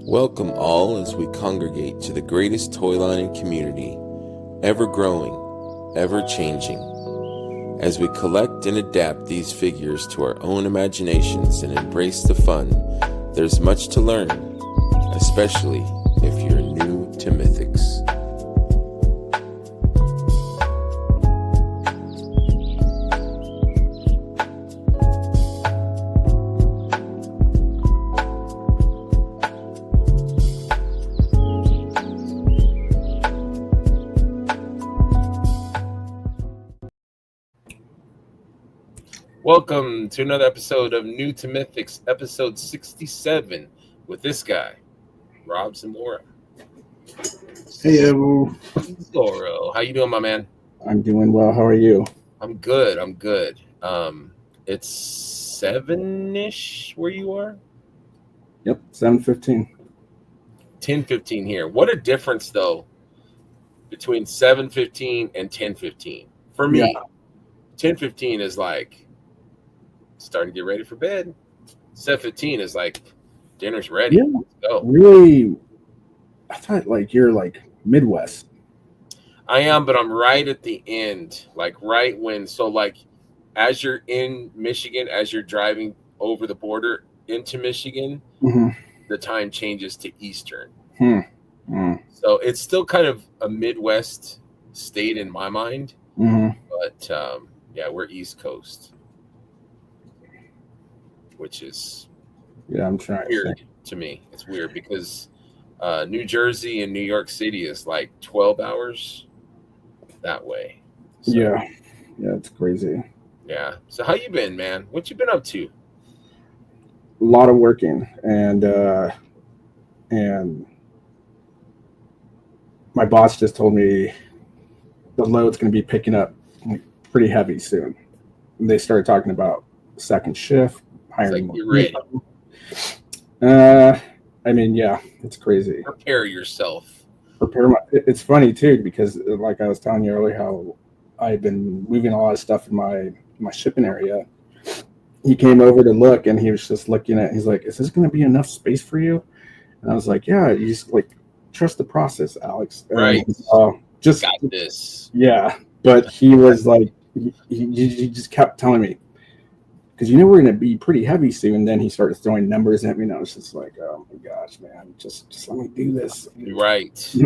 Welcome all as we congregate to the greatest toy line in community, ever growing, ever changing. As we collect and adapt these figures to our own imaginations and embrace the fun, there's much to learn, especially if you're new to Mythics. Welcome to another episode of New to Mythics, episode 67, with this guy, Rob Zamora. Hey, Evo. Zoro, how you doing, my man? I'm doing well. How are you? I'm good. It's 7-ish where you are? Yep, 7:15. 10:15 here. What a difference, though, between 7:15 and 10:15. For me, 10:15 is like starting to get ready for bed. 7:15 is like dinner's ready. Yeah, Let's go. really. I thought you're Midwest. I am, but I'm right at the end, like right when. So like, as you're in Michigan, as you're driving over the border into Michigan, the time changes to Eastern. So it's still kind of a Midwest state in my mind, but yeah, we're East Coast, which is I'm trying weird to me. It's weird because New Jersey and New York City is like 12 hours that way. So, yeah, it's crazy. Yeah. So how you been, man? What you been up to? A lot of working, and my boss just told me the load's going to be picking up pretty heavy soon. And they started talking about second shift, hiring more people. I mean, yeah, it's crazy. Prepare yourself. It's funny too, because like I was telling you earlier, how I've been moving a lot of stuff in my shipping area. He came over to look, and he was just looking at. He's like, "Is this going to be enough space for you?" And I was like, "Yeah, you just trust the process, Alex." Right. Just got this. Yeah, but he was like, he just kept telling me, because we're going to be pretty heavy soon. And then he started throwing numbers at me, and I was just like, oh my gosh, man, just let me do this. Right.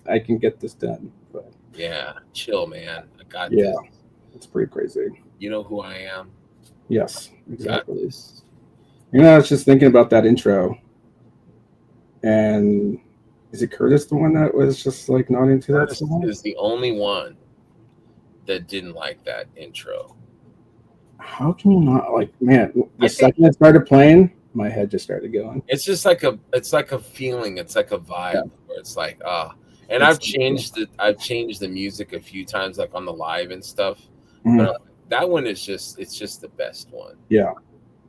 I can get this done. But yeah, chill, man. I got this. Yeah, it's pretty crazy. You know who I am? Yes, exactly. Got this. I was just thinking about that intro. And is it Curtis the one that was just not into that song? Curtis is the only one that didn't like that intro. How can you not man? The second it started playing, my head just started going. It's just like a feeling. It's like a vibe where it's like And I've changed the music a few times, like on the live and stuff. But that one is it's just the best one. Yeah,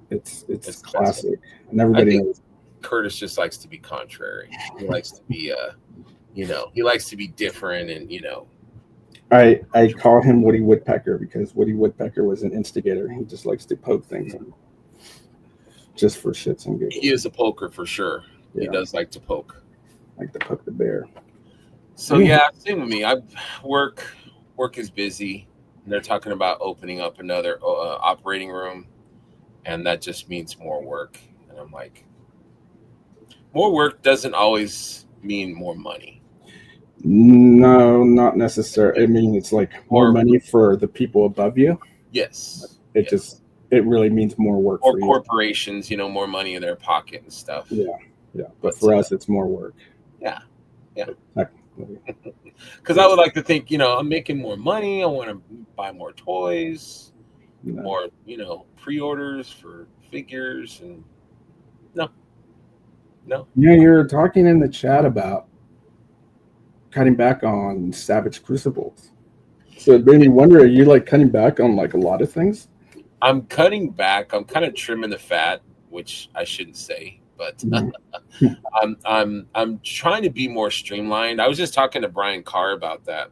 it's classic, and everybody knows. Curtis just likes to be contrary. He likes to be he likes to be different, and I call him Woody Woodpecker because Woody Woodpecker was an instigator. He just likes to poke things just for shits and giggles. He is a poker for sure. Yeah. He does like to poke. Like to poke the bear. So same with me. Work is busy. And they're talking about opening up another operating room, and that just means more work. And I'm like, more work doesn't always mean more money. No, not necessarily. I mean, it's more money for the people above you. Yes. It really means more work for corporations, more money in their pocket and stuff. Yeah. But for us, it's more work. Yeah. Because I would like to think, I'm making more money. I want to buy more toys, more, pre-orders for figures, and no. Yeah, you're talking in the chat about cutting back on Savage Crucibles. So it made me wonder, are you cutting back on a lot of things? I'm cutting back. I'm kind of trimming the fat, which I shouldn't say, but I'm trying to be more streamlined. I was just talking to Brian Carr about that.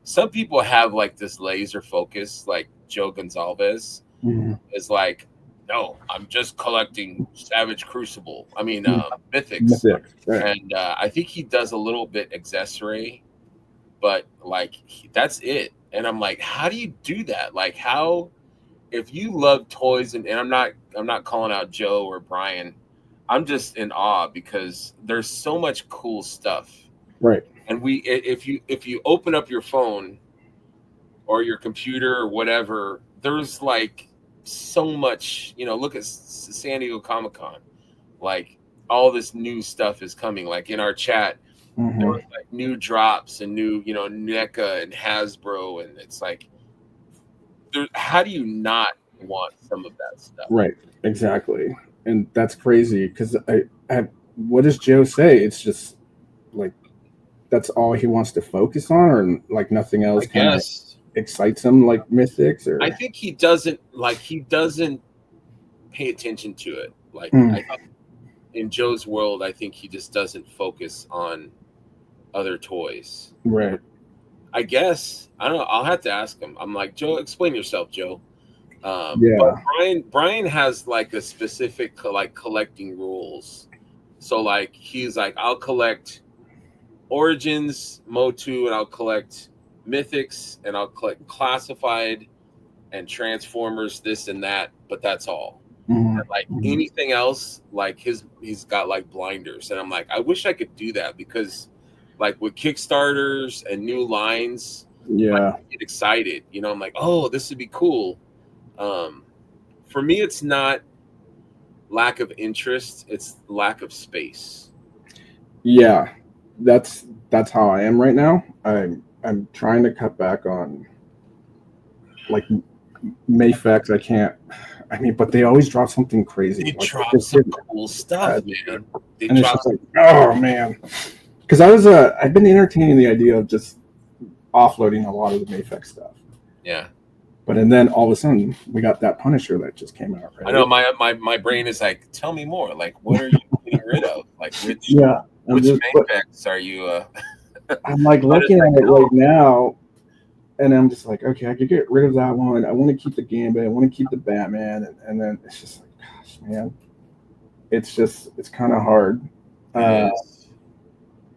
Some people have this laser focus, like Joe Gonzalez is No, I'm just collecting Savage Crucible. I mean, Mythics, Mythics, right? and I think he does a little bit accessory, but like that's it. And I'm like, how do you do that? Like, how if you love toys, and I'm not calling out Joe or Brian. I'm just in awe because there's so much cool stuff. Right. And if you open up your phone or your computer or whatever, there's like so much. Look at San Diego Comic Con. Like all this new stuff is coming. Like in our chat, there Mm-hmm. was like new drops and new, NECA and Hasbro, and it's like, how do you not want some of that stuff? Right. Exactly. And that's crazy because what does Joe say? It's just like that's all he wants to focus on, or like nothing I else kind of guess excites him, like Mythics, I or. think he doesn't pay attention to it. Like Mm, I think in Joe's world, I think he just doesn't focus on other toys. right. I guess I don't know. I'll have to ask him. I'm like, Joe, explain yourself, Joe. But Yeah. Brian has like a specific like collecting rules. So like he's like, I'll collect Origins, Motu, and I'll collect Mythics, and I'll collect Classified and Transformers, this and that, but that's all. Mm-hmm. And like Mm-hmm. anything else, like he's got like blinders, and I'm like, I wish I could do that because, like with Kickstarters and new lines, like Yeah. I get excited. I'm like, oh, this would be cool. Um, for me, it's not lack of interest; it's lack of space. Yeah. That's how I am right now. I'm trying to cut back on like Mayfex. I can't. I mean, but they always drop something crazy. They Like drop this some did cool stuff, man. They and it's drop. just like, oh man. Because I've been entertaining the idea of just offloading a lot of the Mayfex stuff. Yeah, And then all of a sudden, we got that Punisher that just came out, I know. right? My brain is like, tell me more. Like, what are you getting rid of? Like, which Yeah, I'm which just, Mayfex are you? I'm like But it's looking like, at it no, right now, and I'm just like, okay, I could get rid of that one. I want to keep the Gambit. I want to keep the Batman, and then it's just like, gosh, man, it's kind of hard. it Uh, is.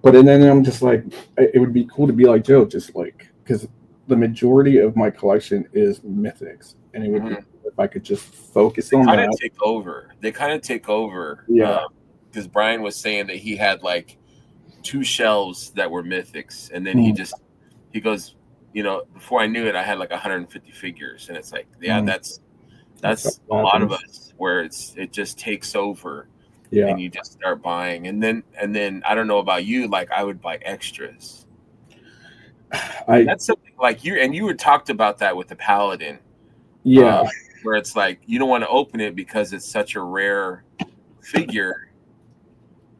but and then I'm just like, it would be cool to be like Joe, just like because the majority of my collection is Mythics, and it would be Mhm. cool if I could just focus They on kind of that. take over. They kind of take over. Yeah. Because Brian was saying that he had like two shelves that were Mythics, and then Mm, he goes, before I knew it, I had like 150 figures, and it's like, yeah, mm, that's that's a what lot of happens. us where it just takes over, Yeah. and you just start buying, and then I don't know about you, like I would buy extras, and I that's something like you had talked about that with the Paladin, yeah, um, where it's like you don't want to open it because it's such a rare figure,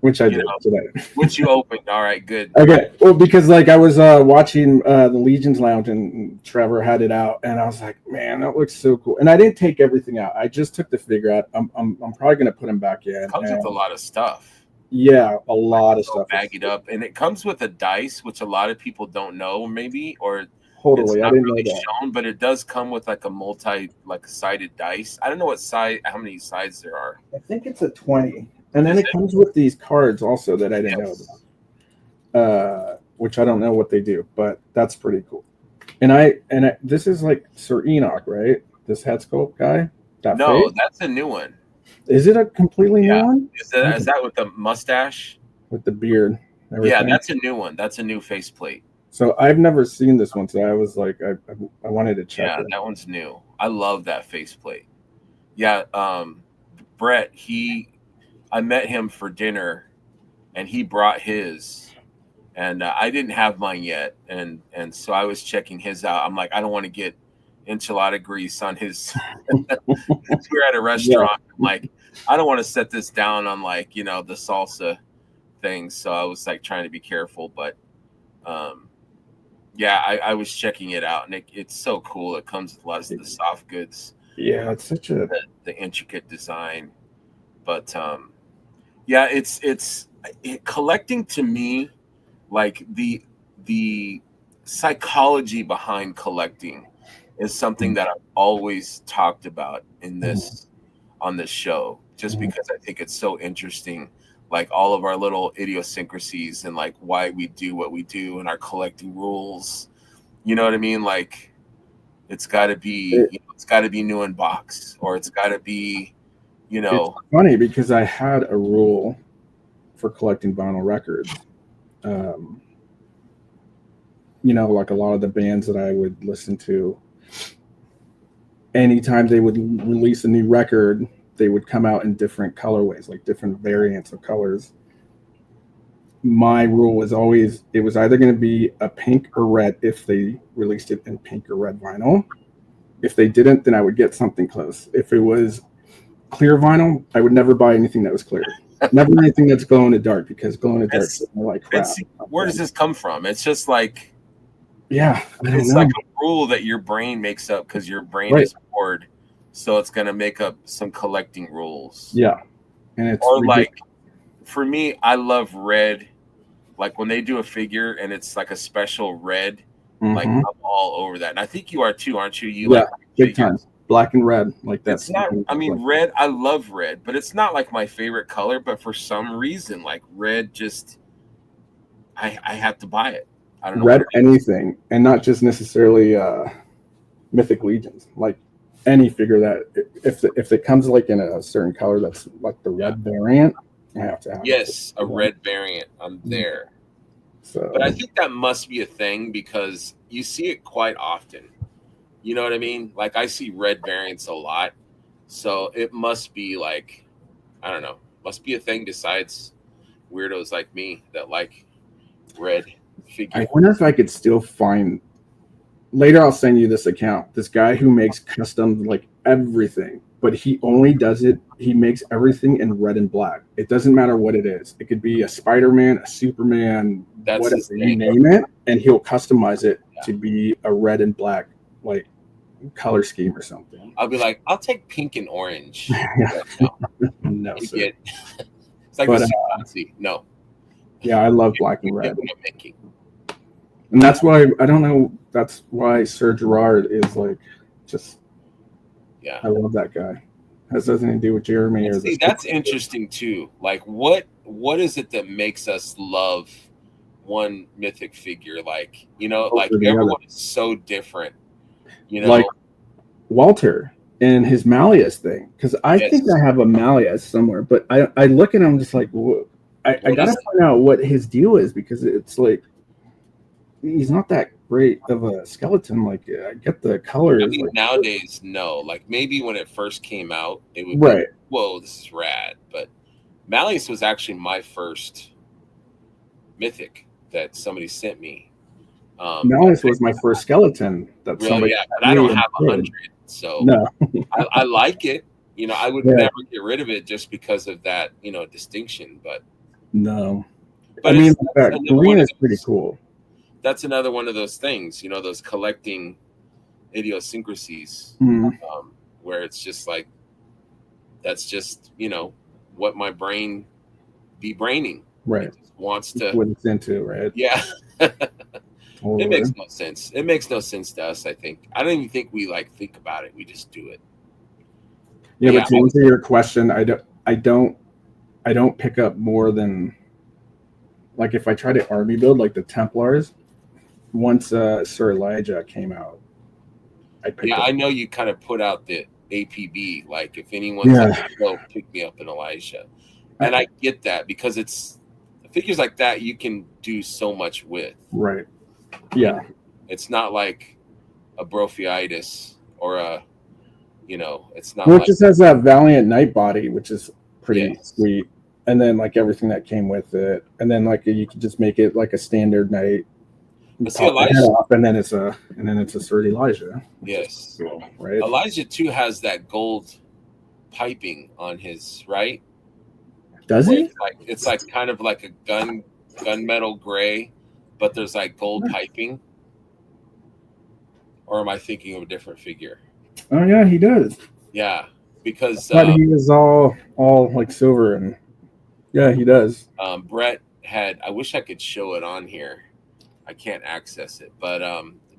which I you did know, today. which you opened. All right, good. Okay, well, because like I was watching the Legion's Lounge and Trevor had it out, and I was like, man, that looks so cool. And I didn't take everything out; I just took the figure out. I'm probably gonna put him back in, Comes with a and lot of stuff. yeah, a Like lot of so stuff is baggied up, and it comes with a dice, which a lot of people don't know, maybe, or it's totally. I not didn't know really that. shown, but it does come with like a like sided dice. I don't know what side, how many sides there are. I think it's a 20, and then Is it it? comes with these cards also that I didn't know Yes. about, which I don't know what they do, but that's pretty cool. And this is like Sir Enoch, right? This head sculpt guy, that No, face. that's a new one. Is it a completely new Yeah. one? Is Okay. that with the mustache? With the beard, and Yeah, everything. that's a new one. That's a new faceplate. So I've never seen this one, so I was like, I wanted to check Yeah, it. that one's new. I love that faceplate. Yeah, Brett, I met him for dinner, and he brought his, and I didn't have mine yet, and so I was checking his out. I'm like, I don't want to get enchilada grease on his. We were at a Yeah, restaurant. I'm like, I don't want to set this down on like the salsa things. So I was like trying to be careful, but um, yeah, I was checking it out, and it's so cool. It comes with a lot of the soft goods, yeah, it's such a the intricate design, but yeah, collecting to me, like the psychology behind collecting is something that I've always talked about in this on this show, just because I think it's so interesting, like all of our little idiosyncrasies and like why we do what we do and our collecting rules. You know what I mean? Like it's got to be, it's got to be new in box, or it's got to be, It's funny because I had a rule for collecting vinyl records. Like a lot of the bands that I would listen to, anytime they would release a new record, they would come out in different colorways, like different variants of colors. My rule was always it was either going to be a pink or red if they released it in pink or red vinyl. If they didn't, then I would get something close. If it was clear vinyl, I would never buy anything that was clear. Never anything that's glow in the dark, because glow in the dark is like crap. Where does this come from? It's just like, it's like a rule that your brain makes up because your brain is bored, so it's gonna make up some collecting rules. Yeah, and it's like for me, I love red. Like when they do a figure and it's like a special red, like I'm all over that. And I think you are too, aren't you? You like big time. Black and red, like that. It's not. I mean, red. I love red, but it's not like my favorite color. But for some reason, like red, just I have to buy it. I don't know. Red anything, and not just necessarily Mythic Legions. Like any figure that if it comes like in a certain color that's like the red variant, I have to have. Yes, a red variant. I'm there. So, but I think that must be a thing because you see it quite often. You know what I mean? Like I see red variants a lot. So it must be like, I don't know, must be a thing besides weirdos like me that like red figures. I wonder if I could still find, later I'll send you this account, this guy who makes custom like everything, but he only does it, he makes everything in red and black. It doesn't matter what it is. It could be a Spider-Man, a Superman, whatever, you name it, and he'll customize it to be a red and black like color scheme or something. I'll be like, I'll take pink and orange. No, sir. It's like no. Yeah, I love black and red. And that's why I don't know. That's why Sir Gerard is like just. Yeah, I love that guy. Has nothing to do with Jeremy or see. That's interesting too. Like, what is it that makes us love one mythic figure? Like, like everyone is so different. Like Walter and his Malleus thing, because I think I have a Malleus somewhere, but I look at him just like, I gotta find out what his deal is, because it's like he's not that great of a skeleton. Like I get the colors. I mean, nowadays, no. Like maybe when it first came out, it would be, whoa, this is rad. But Malleus was actually my first mythic that somebody sent me. Malleus was my first skeleton. That really, but I don't have 100, so no. I like it. I would never get rid of it just because of that, distinction. But no, but I mean, that green is pretty cool. That's another one of those things, those collecting idiosyncrasies, where it's just like, that's just, what my brain be braining. Right. It wants to. What it's into, right? Yeah. It makes no sense. It makes no sense to us, I think. I don't even think we think about it. We just do it. Yeah, but to answer your question, I don't pick up more than, like, if I try to army build like the Templars, once Sir Elijah came out, I picked up. I know you kind of put out the APB, like if anyone's go pick me up an Elijah. And I get that, because it's figures like that you can do so much with. Right. Yeah. It's not like a Brophiitis or a, it's not. Well, it just has that Valiant Knight body, which is pretty sweet. And then like everything that came with it. And then like you can just make it like a standard knight. See, Elijah, off, and then it's a Sir Elijah. Yes. Cool, right. Elijah too has that gold piping on his right. Does he? It's like kind of like a gunmetal gray, but there's like gold piping. Or am I thinking of a different figure? Oh yeah, he does. Yeah, because but he was all like silver, and yeah, he does. Brett had. I wish I could show it on here. I can't access it, but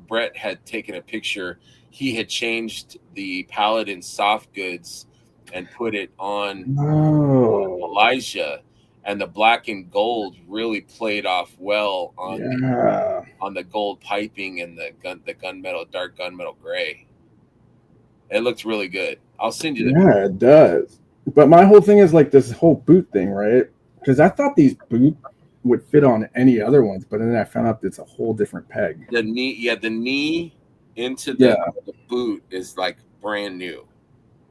Brett had taken a picture. He had changed the Paladin soft goods and put it on Oh, Elijah, and the black and gold really played off well yeah. on the gold piping and the gunmetal dark gunmetal gray. It looked really good. I'll send you the Yeah, it does. But my whole thing is like this whole boot thing, right? Because I thought these boot would fit on any other ones, but then I found out it's a whole different peg. the knee. Yeah, the knee into Yeah, the boot is like brand new.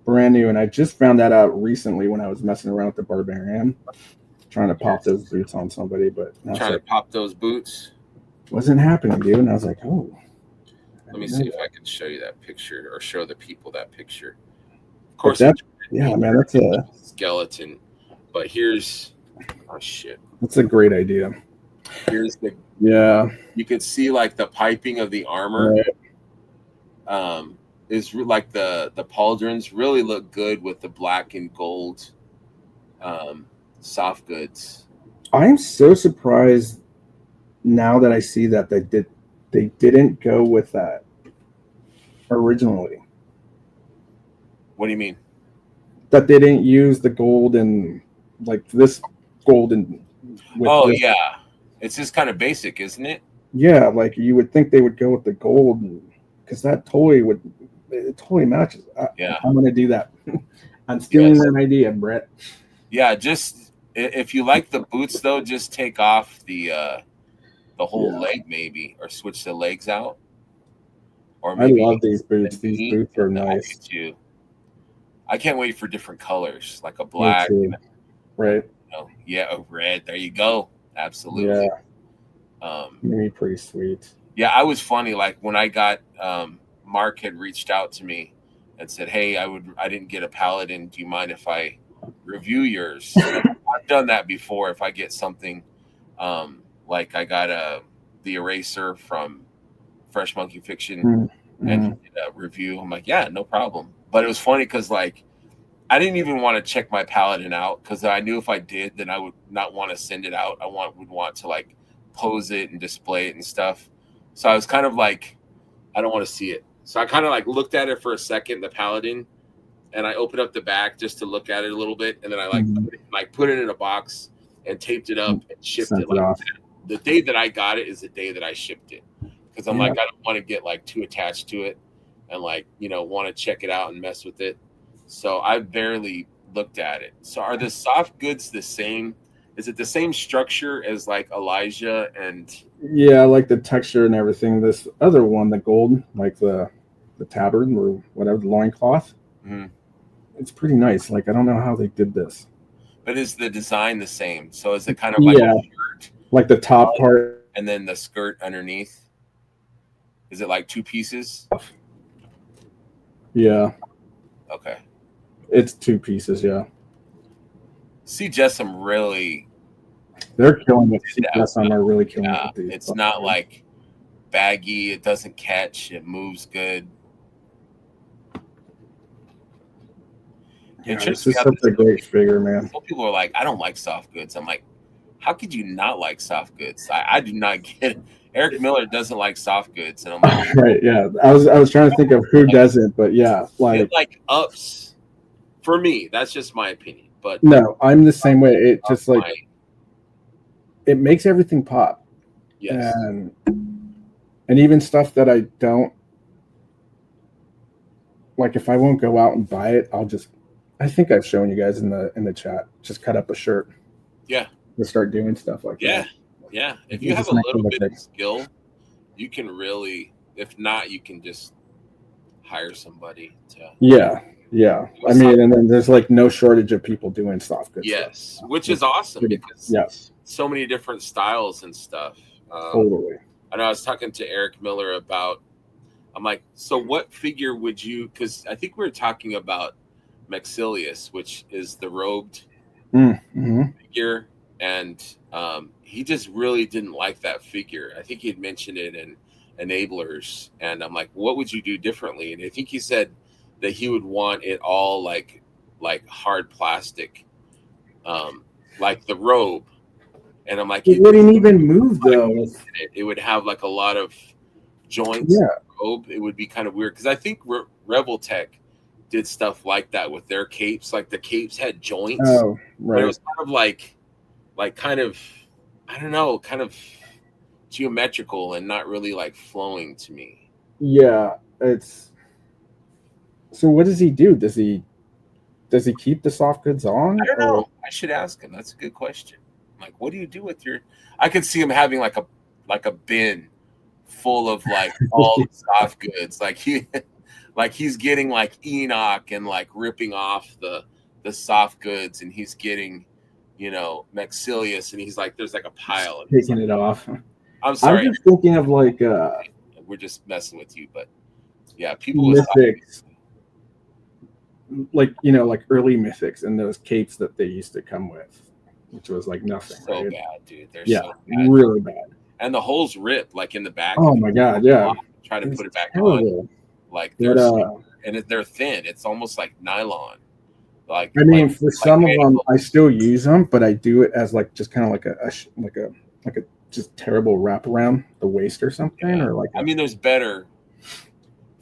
brand new. And I just found that out recently when I was messing around with the Barbarian, trying to pop those boots on somebody. But I was Trying to like, pop those boots. wasn't happening, dude. And I was like, oh, I Let me didn't know see if that. I can show you that picture or show the people that picture. Of But course, that, yeah, man, that's it's a skeleton. But here's oh shit. great idea. Here's the Yeah, you could see like the piping of the armor. right. Like the pauldrons really look good with the black and gold um, soft goods. I'm so surprised now that I see that they didn't go with that originally. What do you mean? That they didn't use the gold and like this gold and with Oh this. yeah, it's just kind of basic, isn't it? Yeah, like you would think they would go with the gold because that totally would it totally matches. Yeah. I'm gonna do that. I'm stealing Yes. that idea, Brett. Yeah. Just if you like the boots though, just take off the whole Yeah, leg maybe, or switch the legs out, or I maybe love these the boots. These knee. boots are I do nice. too. I can't wait for different colors, like a Me black. too. Right? Yeah, a red. There you go. Yeah, Absolutely. Um, maybe pretty sweet. yeah, I was funny. Like when I got Mark had reached out to me and said, "Hey, I didn't get a paladin. Do you mind if I review yours?" And I've done that before. If I get something, like I got the eraser from Fresh Monkey Fiction, and he Mm-hmm. did a review. I'm like, yeah, no problem. But it was funny because like I didn't even want to check my paladin out because I knew if I did, then I would not want to send it out. Would want to like pose it and display it and stuff. So I was kind of like, I don't want to see it. So I kind of like looked at it for a second, the paladin, and I opened up the back just to look at it a little bit, and then I Mm-hmm. like put it in a box and taped it up and shipped Sent it. it Like off. the day that I got it is the day that I shipped it because I'm Yeah. like I don't want to get like too attached to it and like want to check it out and mess with it. So I barely looked at it. So are the soft goods the same? Is it the same structure as like Elijah and Yeah, I like the texture and everything. This other one, the gold, like the tabard or whatever, the loincloth, mhm. it's pretty nice. Like I don't know how they did this. But is the design the same? So is it kind of like a Yeah, shirt like the top part. and then the skirt underneath? Is it like two pieces? Yeah, Okay. it's two pieces. Yeah, See Jessam really they're killing it. did that. CPS are really killing it Yeah. with these. It's not like baggy, it doesn't catch, it moves good. Yeah, It this trips me is out such a great figure, man. some people are like, I don't like soft goods. I'm like, how could you not like soft goods? I do not get it. Eric Miller doesn't like soft goods, and I'm like, Right? Yeah, I was trying to think of who doesn't, but yeah, it like like ups for me. That's just my opinion, but no, I'm the same way. It up just like my it makes everything pop, yes, and even stuff that I don't like. If I won't go out and buy it, I'll just. I think I've shown you guys in the chat. Just cut up a shirt yeah, to start doing stuff like yeah, that. yeah. If It you have just a makes it little look bit like of skill, you can really. If not, you can just hire somebody to. yeah, yeah. I mean, and then there's like no shortage of people doing soft goods. Yes, which is awesome because yes, so many different styles and stuff. totally. I know I was talking to Eric Miller about. I'm like, so what figure would you? Because I think we were talking about Maxilius, which is the robed Mm-hmm. figure, and he just really didn't like that figure. I think he had mentioned it in Enablers, and I'm like, what would you do differently? And I think he said that he would want it all like hard plastic, like the robe. And I'm like, It wouldn't even move though. it would have like a lot of joints. Yeah. Robe. It would be kind of weird because I think Rebel Tech did stuff like that with their capes. Like the capes had joints, Oh, but it right. was kind of like kind of, I don't know, kind of geometrical and not really like flowing to me. Yeah, it's so. What does he do? Does he keep the soft goods I on, don't or know. I should ask him. That's a good question. Like, what do you do with your? I could see him having like a bin full of like all the soft goods. Like he, like he's getting like Enoch and like ripping off the soft goods, and he's getting, Maxilius, and he's like, there's like a pile, and he's taking like, it off? I'm I'm sorry, just thinking of like we're just messing with you, but yeah, people with soft mythics, like like early mythics and those capes that they used to come with, which was like nothing, so right? bad, dude. They're Yeah, so bad, really bad. and the holes rip like in the back Oh if you my god, yeah, try to it's put it back on. terrible. Like But they're thin. It's almost like nylon. Like I like mean, for like some of them, I pantyhose. still use them, but I do it as like just kind of like like a just terrible wrap around the waist or something, Yeah. or like I a. mean, there's better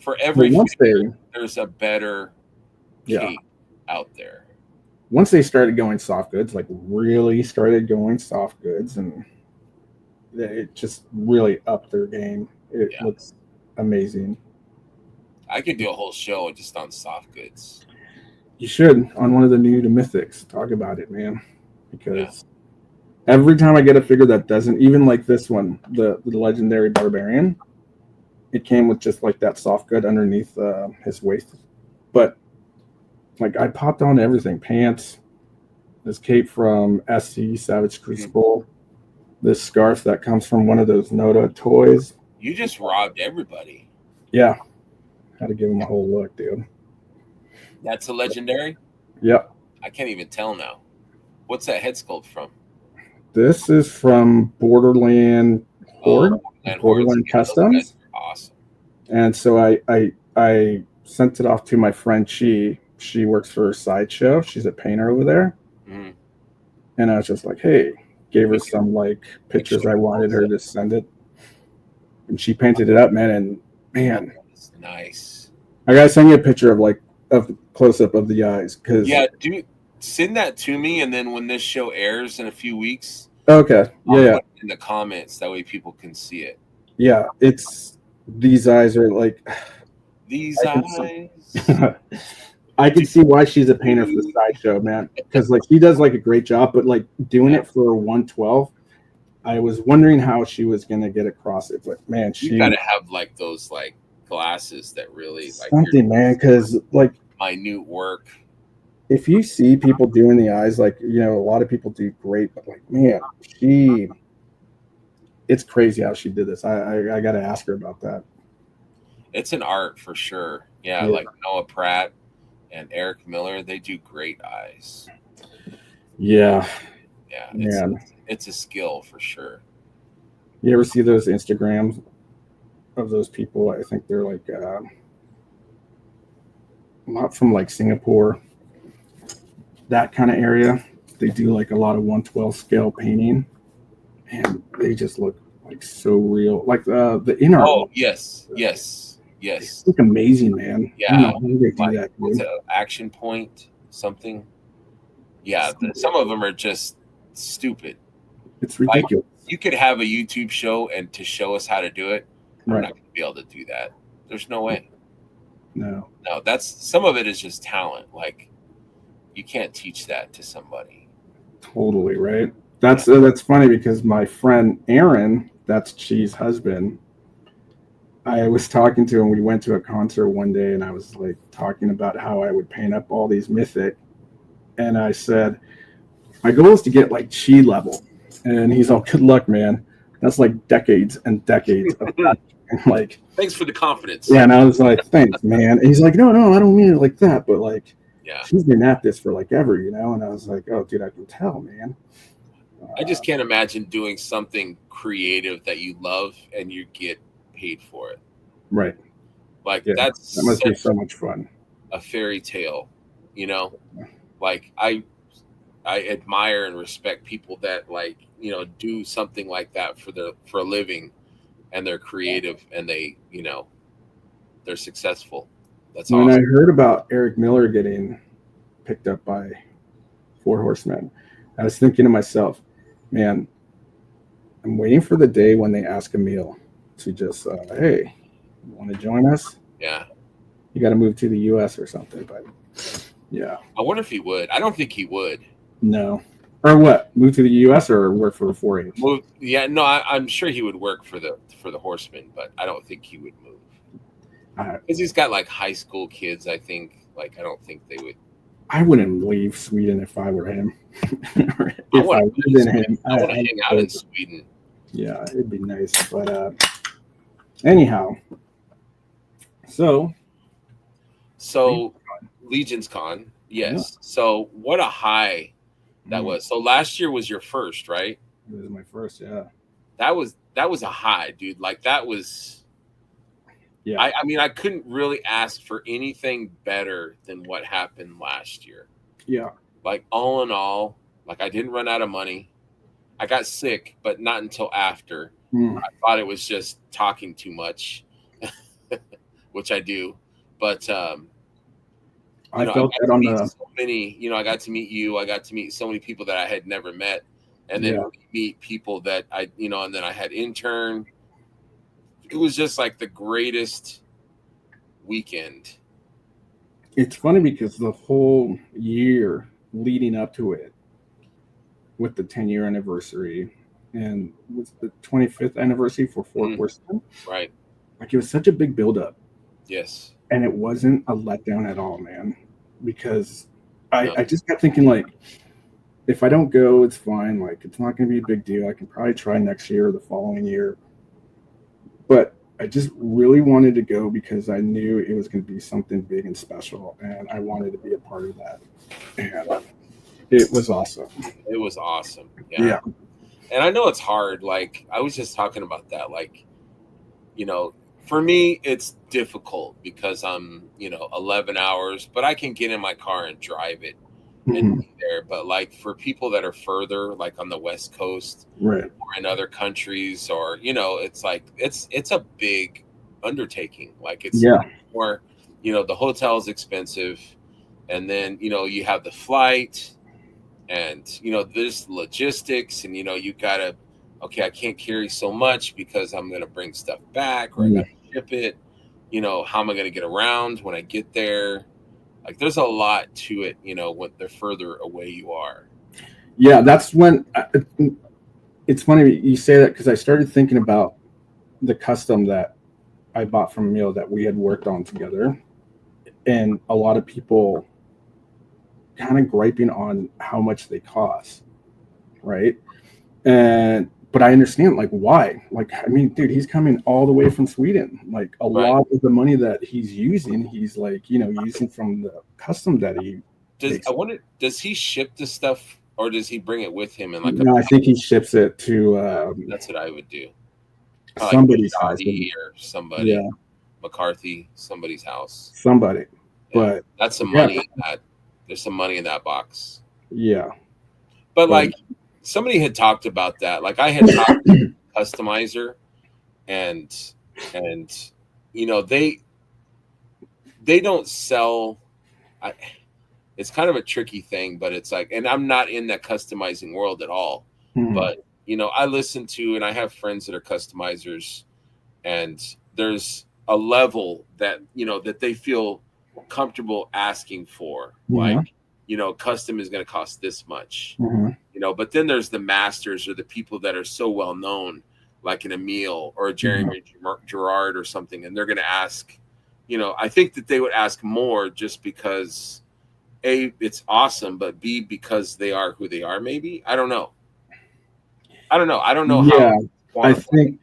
for But every once they, figure. There's a better yeah, cape out there. once they started going soft goods, like really started going soft goods, and it just really upped their game. It Yeah. looks amazing. I could do a whole show just on soft goods. You should on one of the new to mythics talk about it, man, Yeah. because every time I get a figure that doesn't, even like this one, the legendary barbarian, it came with just like that soft good underneath his waist. But like I popped on everything: pants, this cape from SC Savage Mhm. Crucible, this scarf that comes from one of those Noda toys. You just robbed everybody. Yeah, had to give him a whole look, dude. That's a legendary? Yep. I can't even tell now. What's that head sculpt from? This is from Borderland Oh, Horde, Land Hordes. Borderland Yeah, those guys Customs. are awesome. And so I sent it off to my friend Chi. She works for Sideshow. She's a painter over there. Mm. And I was just like, hey, gave her We can some like make sure pictures I we wanted post her that. to send it. And she painted it up, man. And man, It's nice. I gotta send you a picture of like of close up of the eyes because Yeah, send that to me, and then when this show airs in a few weeks, okay, I'll yeah, put it in the comments. That way, people can see it. yeah, it's these eyes are like These I can see eyes. I can Do, see why she's a painter for do. Sideshow, man. Because like she does like a great job, but like doing Yeah, it for 112, I was wondering how she was gonna get across it. But man, you got she to have like those like glasses that really like you're something, man. Because like minute work. if you see people doing the eyes, like a lot of people do great, but like man, she it's crazy how she did this. I got to ask her about that. It's an art for sure. Yeah, Yeah, like Noah Pratt and Eric Miller, they do great eyes. yeah, Yeah, man. it's a skill for sure. You ever see those Instagrams of those people? I think they're like not from like Singapore, that kind of area. They do like a lot of 112 scale painting, and they just look like so real. Like the in art Oh one, yes, yes, they yes. look amazing, man. I don't Yeah, know how they do like that, what's dude. it? Action Point something. Yeah, It's, some of them are just stupid. it's Like ridiculous, you could have a YouTube show and to show us how to do it. I'm right? not going to be able to do that. There's no way. No, No, that's some of it is just talent. Like you can't teach that to somebody. totally right. Yeah. That's funny because my friend Aaron, that's Chi's husband. I was talking to him. We went to a concert one day, and I was like talking about how I would paint up all these mythic, and I said my goal is to get like Chi level. And he's all, good luck, man. That's like decades and decades of and like, Thanks for the confidence. yeah. And I was like, thanks, man. And he's like, no, I don't mean it like that. But like, Yeah. she's been at this for like ever, And I was like, oh, dude, I can tell, man. I just can't imagine doing something creative that you love and you get paid for it. Right. Like Yeah. that's That must be such so much fun. a fairy tale, you know? Like I admire and respect people that like, do something like that for a living and they're creative and they're successful. That's When I awesome. heard about Eric Miller getting picked up by Four Horsemen, I was thinking to myself, man, I'm waiting for the day when they ask Emil to just, hey, you want to join us? Yeah. You got to move to the U.S. or something. But yeah, I wonder if he would. I don't think he would. no. Or what? Move to the U.S. or work for 4-H? Move. Yeah, no, I'm sure he would work for the Horsemen, but I don't think he would move I, because he's got like high school kids. I think. Like, I don't think they would. I wouldn't leave Sweden if I were him. I If I want to go to lived in Sweden. him, I want to I'd hang out go. in Sweden. Yeah, it'd be nice. But anyhow, so So, Legion's Con, yeah, yes. So, what a high that mm, was. So last year was your first, right? it was my first. Yeah, That was a high, dude. Like that was. yeah, I mean, I couldn't really ask for anything better than what happened last year. yeah. Like all in all, like I didn't run out of money. I got sick, but not until after. Mm. I thought it was just talking too much, which I do. But I I felt got that to on meet the so many. I got to meet you. I got to meet so many people that I had never met, and then yeah. meet people that and then I had intern. It was just like the greatest weekend. It's funny because the whole year leading up to it, with the 10-year anniversary and with the 25th anniversary for Four Mm, Horsemen, right. like it was such a big buildup, Yes. and it wasn't a letdown at all, man. Because No. I just kept thinking like, if I don't go, it's fine. Like it's not going to be a big deal. I can probably try next year or the following year. But I just really wanted to go because I knew it was going to be something big and special, and I wanted to be a part of that. And it was awesome. It was awesome. Yeah. Yeah. And I know it's hard. Like I was just talking about that. Like, you know, for me, it's difficult because I'm, 11 hours, but I can get in my car and drive it and Mhm. be there. But like for people that are further, like on the West Coast Right. or in other countries, or, it's like, it's a big undertaking. Like it's Yeah. more, the hotel is expensive. And then, you have the flight and there's logistics and you gotta, okay, I can't carry so much because I'm gonna bring stuff back or I Mm. gotta ship it. How am I gonna get around when I get there? Like there's a lot to it, when the further away you are. Yeah. That's when it's funny you say that because I started thinking about the custom that I bought from Emil that we had worked on together, and a lot of people kind of griping on how much they cost, right? And but I understand like why. Like I mean, dude, he's coming all the way from Sweden. Like a Right. lot of the money that he's using, he's like using from the custom that he I makes. wonder, does he ship the stuff or does he bring it with him in like a No, I think he ships it to that's what I would do. Probably like somebody's house. Shoddy or somebody, Yeah, McCarthy, somebody's house. somebody. Yeah. But That's some yeah, money in that. There's some money in that box. yeah, But but like somebody had talked about that. Like I had talked to a customizer and and they don't sell. I, it's kind of a tricky thing, but it's like, and I'm not in that customizing world at all. mhm, But I listen to and I have friends that are customizers, and there's a level that that they feel comfortable asking for. Like yeah, custom is going to cost this much. mhm, But then there's the masters or the people that are so well known, like an Emil or a mhm. Jeremy Gerard or something, and they're going to ask. I think that they would ask more just because A, it's awesome, but B, because they are who they are. Maybe I don't know. I don't know. I don't know how Yeah, to I quantify it. think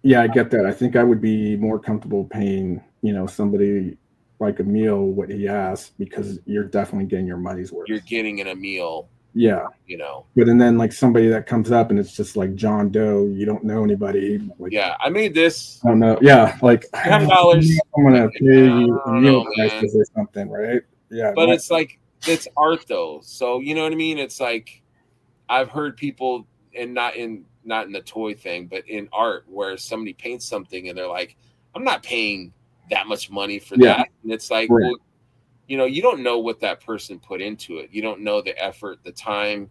yeah, I get that. I think I would be more comfortable paying, somebody like a meal what he asks because you're definitely getting your money's You're worth. getting an Emil. Yeah. You know. But and then like somebody that comes up and it's just like John Doe, you don't know anybody. Like Yeah, I made this I don't know. Yeah, like I don't know $300. if I'm gonna pay you I a don't meal know, man. prices or something, right? Yeah, But it's like it's art though, so you know what I mean. It's like I've heard people, and not in the toy thing, but in art, where somebody paints something and they're like, I'm not paying that much money for Yeah. that. And it's like, Right. well, you don't know what that person put into it. You don't know the effort, the time,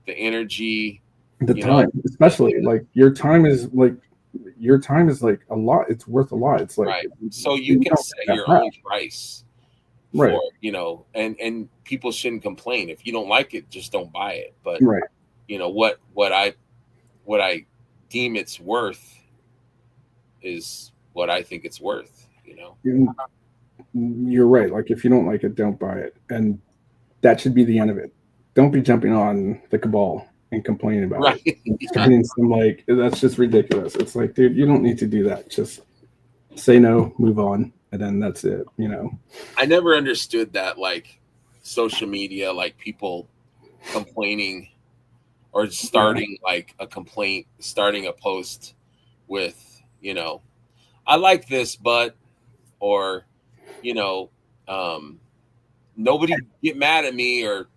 the energy, The you know, time, especially like your time is like a lot. It's worth a lot. It's like right. So you you can don't set get your that own back. price Right. for, and people shouldn't complain. If you don't like it, just don't buy it. But Right. what I deem it's worth is what I think it's worth. You're right. Like if you don't like it, don't buy it, and that should be the end of it. Don't be jumping on the cabal and complaining about it. Right. And Yeah. starting some like that's just ridiculous. It's like, dude, you don't need to do that. Just say no, move on, and then that's it. I never understood that, like social media, like people complaining or Yeah. starting like a complaint, starting a post with, you know, I like this, but, or, you know, um, nobody get mad at me, or,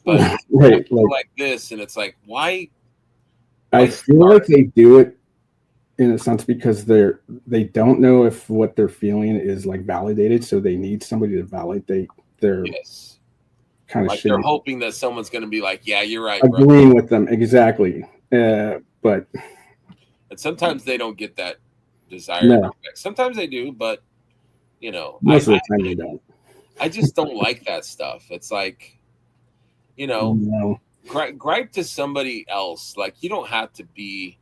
but I Right. feel Like like this. And it's like, why, I why feel start? like they do it in a sense because they don't know if what they're feeling is like validated, so they need somebody to validate their Yes. kind of Like they're shitty hoping that someone's going to be like, yeah, you're right, bro. agreeing with them exactly. But And sometimes they don't get that desired no, respect. Sometimes they do, but you know, I, most of the time they don't. I just don't like that stuff. It's like, you know, No. gripe to somebody else. Like you don't have to be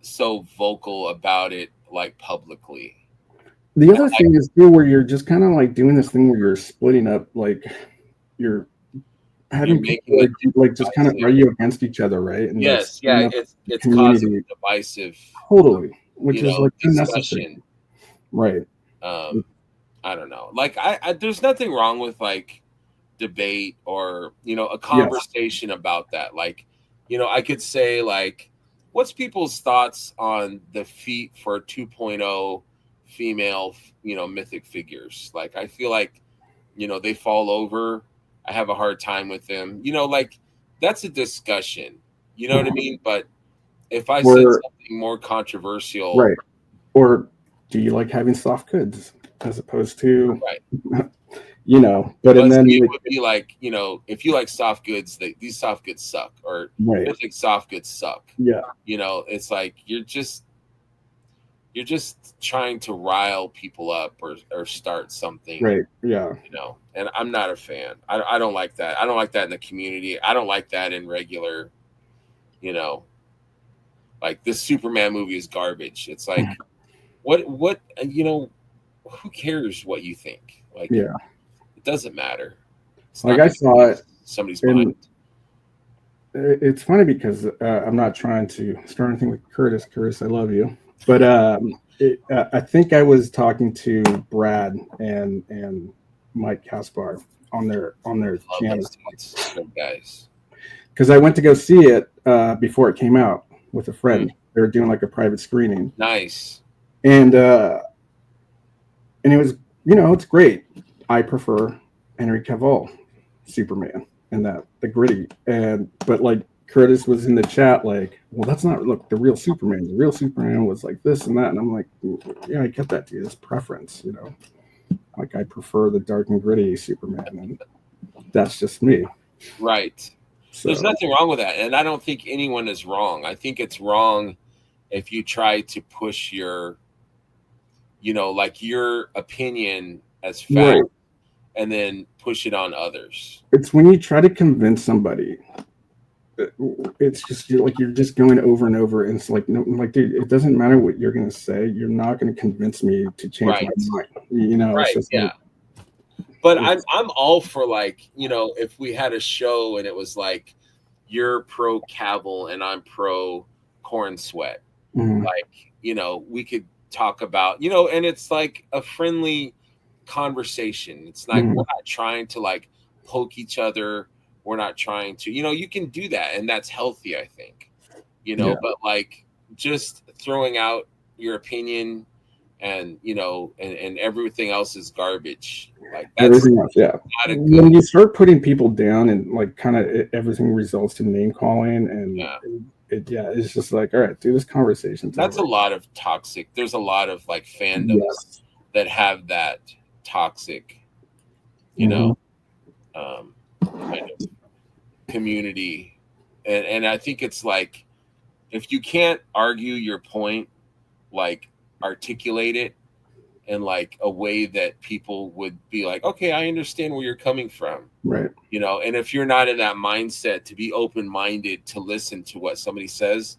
so vocal about it, like publicly. The And other like thing is too, where you're just kind of like doing this thing where you're splitting up, like you're you're having people making a like just kind of divisive. argue against each other, right? And like Yes, yeah, splitting up the it's causing community a divisive, totally, which is like unnecessary, discussion. right? I don't know. Like I there's nothing wrong with like debate or a Yes. conversation about that. Like I could say like, what's people's thoughts on the feat for 2.0 female mythic figures? Like I feel like they fall over. I have a hard time with them. Like that's a discussion. You know what I mean? But if I said Or something more controversial, right. Or do you like having soft goods as opposed to, right? but and But then see, it like, would be like, if you like soft goods, these soft goods suck, or right. mythic soft goods suck. Yeah. It's like you're just trying to rile people up, or start something, Right. Yeah. and I'm not a fan. I don't like that. I don't like that in the community. I don't like that in regular, you know, like this Superman movie is garbage. It's like, what, who cares what you think? Like, Yeah. it doesn't matter. It's Like not I going to saw change it, somebody's mind. and it's funny because I'm not trying to start anything with Curtis. Curtis, I love you, but I think I was talking to Brad and Mike Caspar on their Love channel those dudes. Good guys. because I went to go see it before it came out with a Mm, friend. They were doing like a private screening, nice. and it was it's great. I prefer Henry Cavill Superman and that the gritty, and but like Curtis was in the chat like, well, that's not look the real Superman. The real Superman was like this and that, and I'm like, yeah, I get that, dude. It's preference. Like I prefer the dark and gritty Superman, and that's just me. Right. There's So nothing wrong with that. And I don't think anyone is wrong. I think it's wrong if you try to push like your opinion as fact, right, and then push it on others. it's when you try to convince somebody it's just you're just going over and over, and it's like no, like dude, it doesn't matter what you're gonna say. You're not gonna convince me to change my Right. mind. It's Right. just Yeah. like But I'm it's I'm all for, like, if we had a show and it was like you're pro Cavill and I'm pro Corn Sweat, mm, like, we could talk about, and it's like a friendly conversation. It's like we're mm, not trying to like poke each other. We're not trying to, you can do that, and that's healthy, I think. yeah, But like just throwing out your opinion, and and everything else is garbage. Like that's everything else, yeah. not a good. When you start putting people down and like kind of everything results to name calling, and Yeah. it's just like, all right, dude, this conversation's That's over. a lot of toxic. There's a lot of like fandoms Yes. that have that toxic, you Mm-hmm. know, kind of community, and I think it's like if you can't argue your point, like articulate it in like a way that people would be like, okay, I understand where you're coming from, Right. and if you're not in that mindset to be open-minded to listen to what somebody says,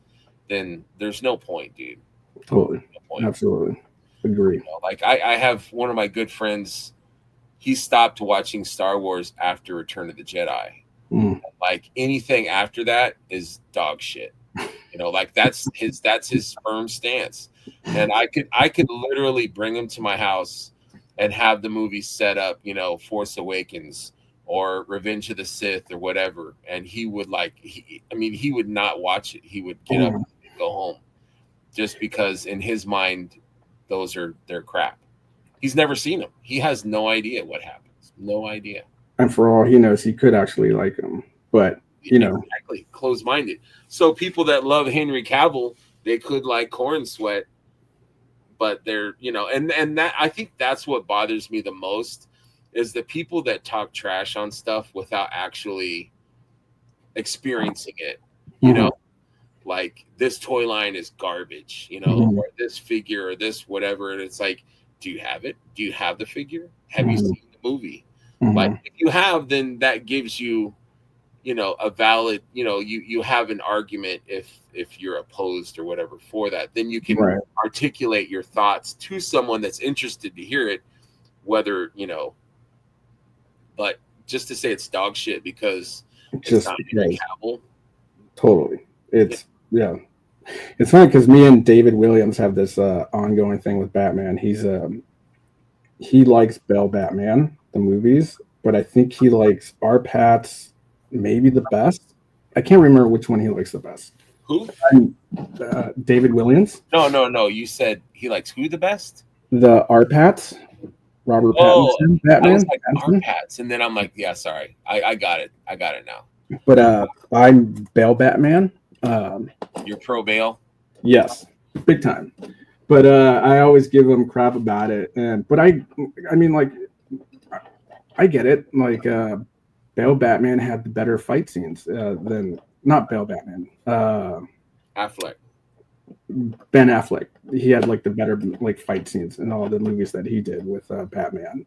then there's no point, dude. Totally. No point. Absolutely. Agree. Like I have one of my good friends, he stopped watching Star Wars after Return of the Jedi. Mm. Like anything after that is dog shit. Like that's his firm stance. And I could literally bring him to my house and have the movie set up, Force Awakens or Revenge of the Sith or whatever, and he would he would not watch it. He would get up Mm. and go home just because in his mind they're crap. He's never seen them. He has no idea what happens. No idea. And for all he knows, he could actually like him, but Exactly. Closed minded. So people that love Henry Cavill, they could like Corn Sweat, but they're, and that I think that's what bothers me the most is the people that talk trash on stuff without actually experiencing it. You mm-hmm. know, like this toy line is garbage, Mm-hmm. or this figure or this whatever. And it's like, do you have it? Do you have the figure? Have you Mm-hmm. seen the movie? Like Mm-hmm. if you have, then that gives you a valid, you have an argument if you're opposed or whatever for that, then you can Right. articulate your thoughts to someone that's interested to hear it, whether, but just to say it's dog shit because it's Just not Henry because. Cavill. Totally. Yeah. It's funny because me and David Williams have this ongoing thing with Batman. He likes Bell Batman, the movies, but I think he likes our Pats maybe the best. I can't remember which one he likes the best. Who? David Williams. No. You said he likes who the best? The R Pats, Robert Pattinson, I was Batman. like our Pats, and then I'm like, yeah, sorry, I got it. I got it now. But I'm Bale Batman. You're pro Bale? Yes, big time. But I always give him crap about it, but I mean, like, I get it. Like, Bale Batman had the better fight scenes than not Bale Batman. Affleck. Ben Affleck. He had like the better like fight scenes in all the movies that he did with Batman.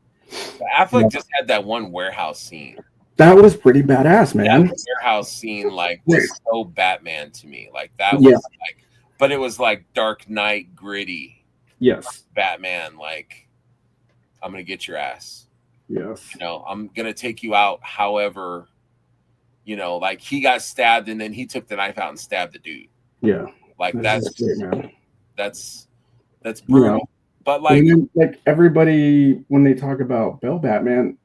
Affleck just had that one warehouse scene. That was pretty badass, man. That warehouse scene was so Batman to me. Like that was but it was like Dark Knight gritty. Yes. Batman, like I'm gonna get your ass. Yes. I'm gonna take you out. However, like he got stabbed and then he took the knife out and stabbed the dude. Yeah. Like that's great, man. That's brutal. But like, everybody when they talk about Bell Batman,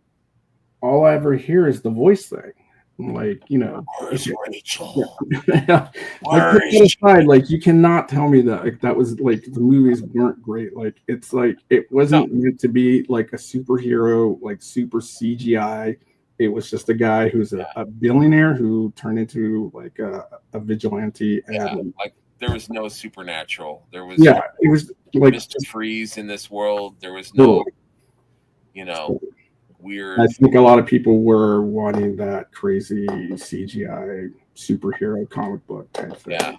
all I ever hear is the voice thing. Like, where's Rachel? Yeah. Like, put that aside, like you cannot tell me that like that was like the movies weren't great. Like it's like it wasn't meant to be like a superhero, like super CGI. It was just a guy who's a billionaire who turned into like a vigilante. And like there was no supernatural. There was it was like Mr. Freeze in this world. There was no, weird. I think a lot of people were wanting that crazy CGI superhero comic book type thing. Yeah,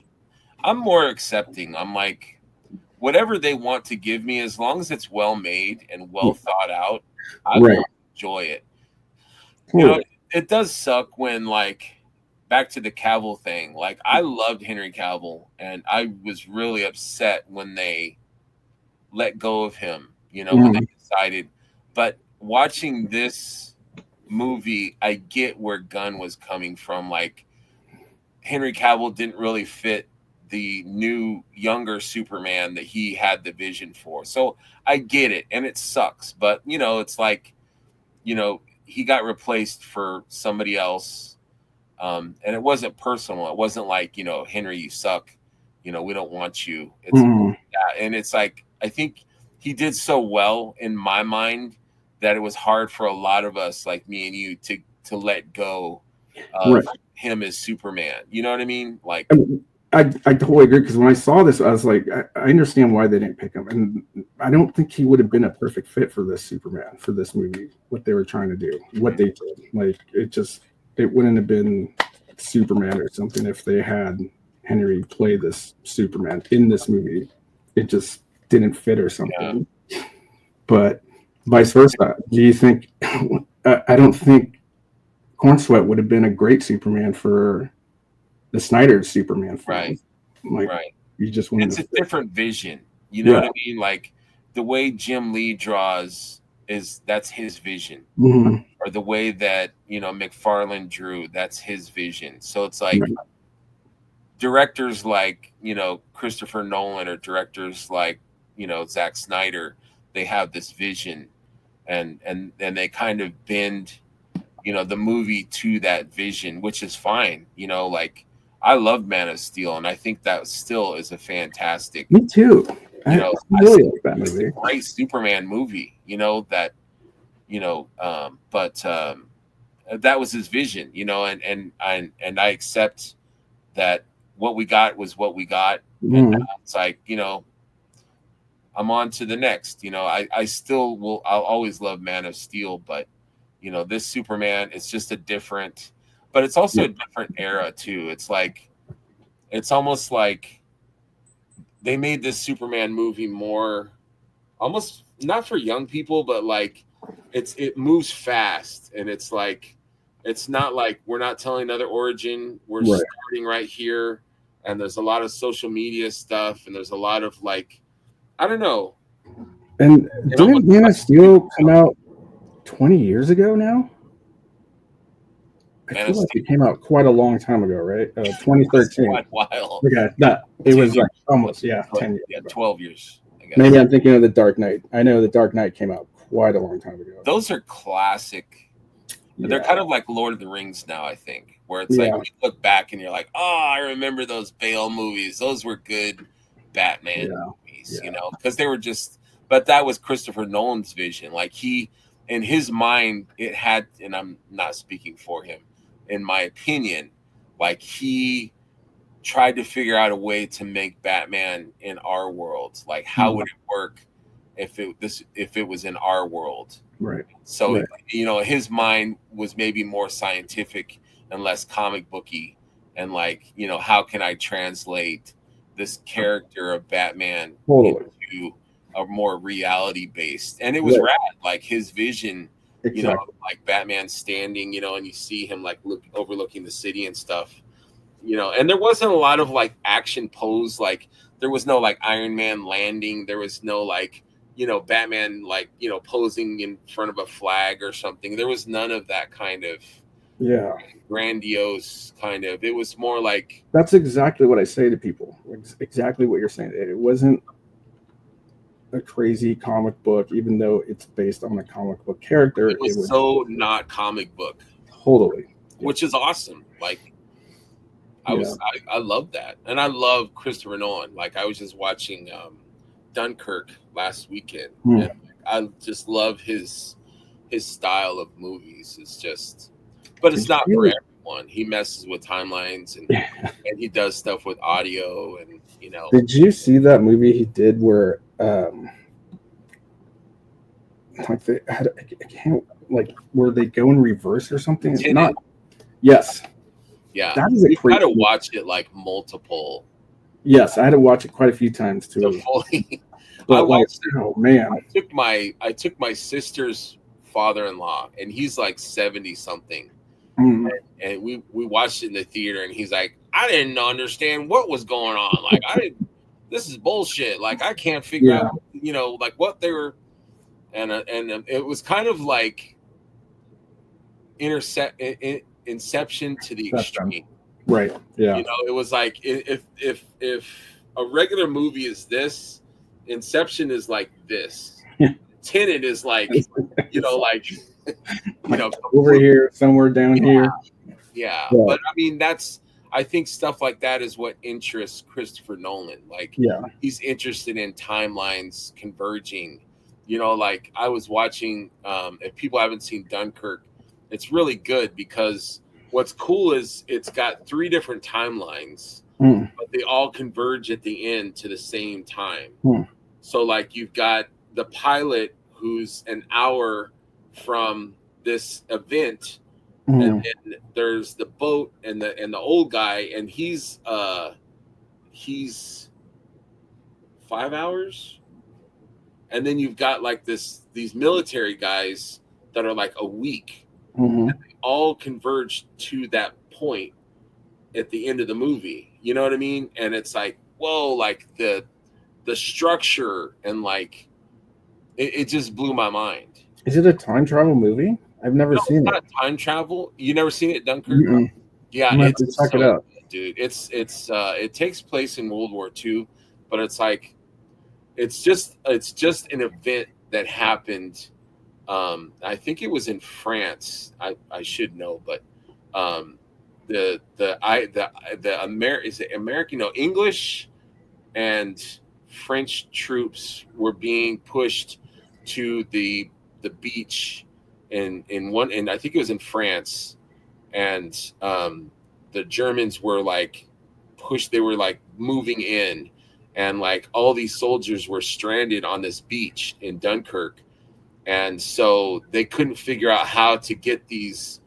I'm more accepting. I'm like, whatever they want to give me, as long as it's well made and well thought out, I will enjoy it. It does suck when like back to the Cavill thing. Like I loved Henry Cavill, and I was really upset when they let go of him. When they decided. But watching this movie, I get where Gunn was coming from. Like Henry Cavill didn't really fit the new younger Superman that he had the vision for. So I get it, and it sucks. But it's like, he got replaced for somebody else. And it wasn't personal. It wasn't like, Henry, you suck. We don't want you. It's and it's like, I think he did so well in my mind that it was hard for a lot of us, like me and you, to let go of him as Superman. You know what I mean? Like, I totally agree, because when I saw this, I was like, I understand why they didn't pick him, and I don't think he would have been a perfect fit for this Superman, for this movie. What they were trying to do, what they did, like it wouldn't have been Superman or something if they had Henry play this Superman in this movie. It just didn't fit or something. Yeah. But vice versa, do you think? I don't think Corn Sweat would have been a great Superman for the Snyder's Superman film. Right. Like, right. You just wanted it's a different vision. You know what I mean? Like the way Jim Lee draws that's his vision. Mm-hmm. Or the way that, McFarlane drew, that's his vision. So it's like directors like, Christopher Nolan, or directors like, Zack Snyder, they have this vision and they kind of bend, the movie to that vision, which is fine. Like I love Man of Steel, and I think that still is a fantastic. Me too. I really like that movie. It's a great Superman movie. That that was his vision. And I accept that what we got was what we got, and now it's like I'm on to the next. I still will. I'll always love Man of Steel, but this Superman, it's just a different. But it's also a different era too. It's like, it's almost like they made this Superman movie more, almost not for young people, but like it moves fast, and it's like, it's not like we're not telling another origin. We're starting right here, and there's a lot of social media stuff, and there's a lot of like, I don't know. And didn't Man of Steel come out 20 years ago now? I feel like it came out quite a long time ago, right? 2013. Quite a while. Okay, it was like almost 10 years. Yeah, 12 years. I guess. Maybe I'm thinking of The Dark Knight. I know The Dark Knight came out quite a long time ago. Those are classic. Yeah. They're kind of like Lord of the Rings now, I think, where it's like when you look back and you're like, oh, I remember those Bale movies. Those were good Batman movies, because they were just. But that was Christopher Nolan's vision. Like in his mind, it had, and I'm not speaking for him, in my opinion, like he tried to figure out a way to make Batman in our world. Like, how would it work if it was in our world? Right. So, his mind was maybe more scientific and less comic booky, and like, how can I translate this character of Batman into a more reality based? And it was rad. Like his vision. Exactly. Like Batman standing, and you see him like overlooking the city and stuff, and there wasn't a lot of like action pose. Like there was no like Iron Man landing. There was no like, Batman, like, posing in front of a flag or something. There was none of that kind of grandiose kind of, it was more like. That's exactly what I say to people. Exactly what you're saying. It wasn't a crazy comic book, even though it's based on a comic book character. It was so not comic book. Totally. Which is awesome. Like I love that. And I love Christopher Nolan. Like I was just watching Dunkirk last weekend. And I just love his style of movies. It's just, but it's not for everyone. He messes with timelines and he does stuff with audio and Did you see that movie he did where like they had, I can't, like where they go in reverse or something? Yes. Yeah. That is you gotta watch it like multiple. Yes, I had to watch it quite a few times too. But I watched it. Oh man. I took my sister's father-in-law, and he's like 70 something. And we watched it in the theater, and he's like, I didn't understand what was going on. Like this is bullshit. Like I can't figure out, like what they were, and it was kind of like Inception to the extreme. Right. Yeah. It was like if a regular movie is this, Inception is like this. Tenet is like, like over here, somewhere down here. Yeah. But I mean, I think stuff like that is what interests Christopher Nolan. Like, he's interested in timelines converging. Like I was watching, if people haven't seen Dunkirk, it's really good because what's cool is it's got 3 different timelines but they all converge at the end to the same time. Hmm. So like you've got the pilot who's an hour from this event, and then there's the boat and the old guy, and he's 5 hours, and then you've got like these military guys that are like a week, and they all converge to that point at the end of the movie. You know what I mean? And it's like, whoa, like the structure and like it just blew my mind. Is it a time travel movie? I've never seen It's it. not time travel. You never seen it, Dunkirk? Mm-mm. Yeah, I'm gonna have to it's check it so out. good, dude. It takes place in World War II, but it's like it's just an event that happened. I think it was in France. I should know, but the is it American? No, English and French troops were being pushed to the beach in one, and I think it was in France, and the Germans were like pushed. They were like moving in, and like all these soldiers were stranded on this beach in Dunkirk, and so they couldn't figure out how to get these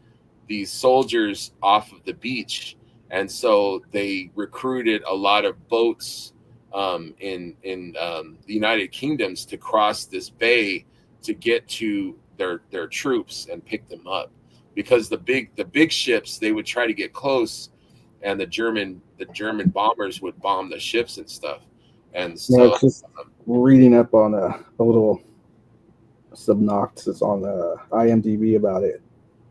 soldiers off of the beach, and so they recruited a lot of boats in the United Kingdoms to cross this bay to get to their troops and pick them up, because the big ships, they would try to get close, and the German bombers would bomb the ships and stuff, and No, so it's just reading up on a little synopsis on IMDb about it.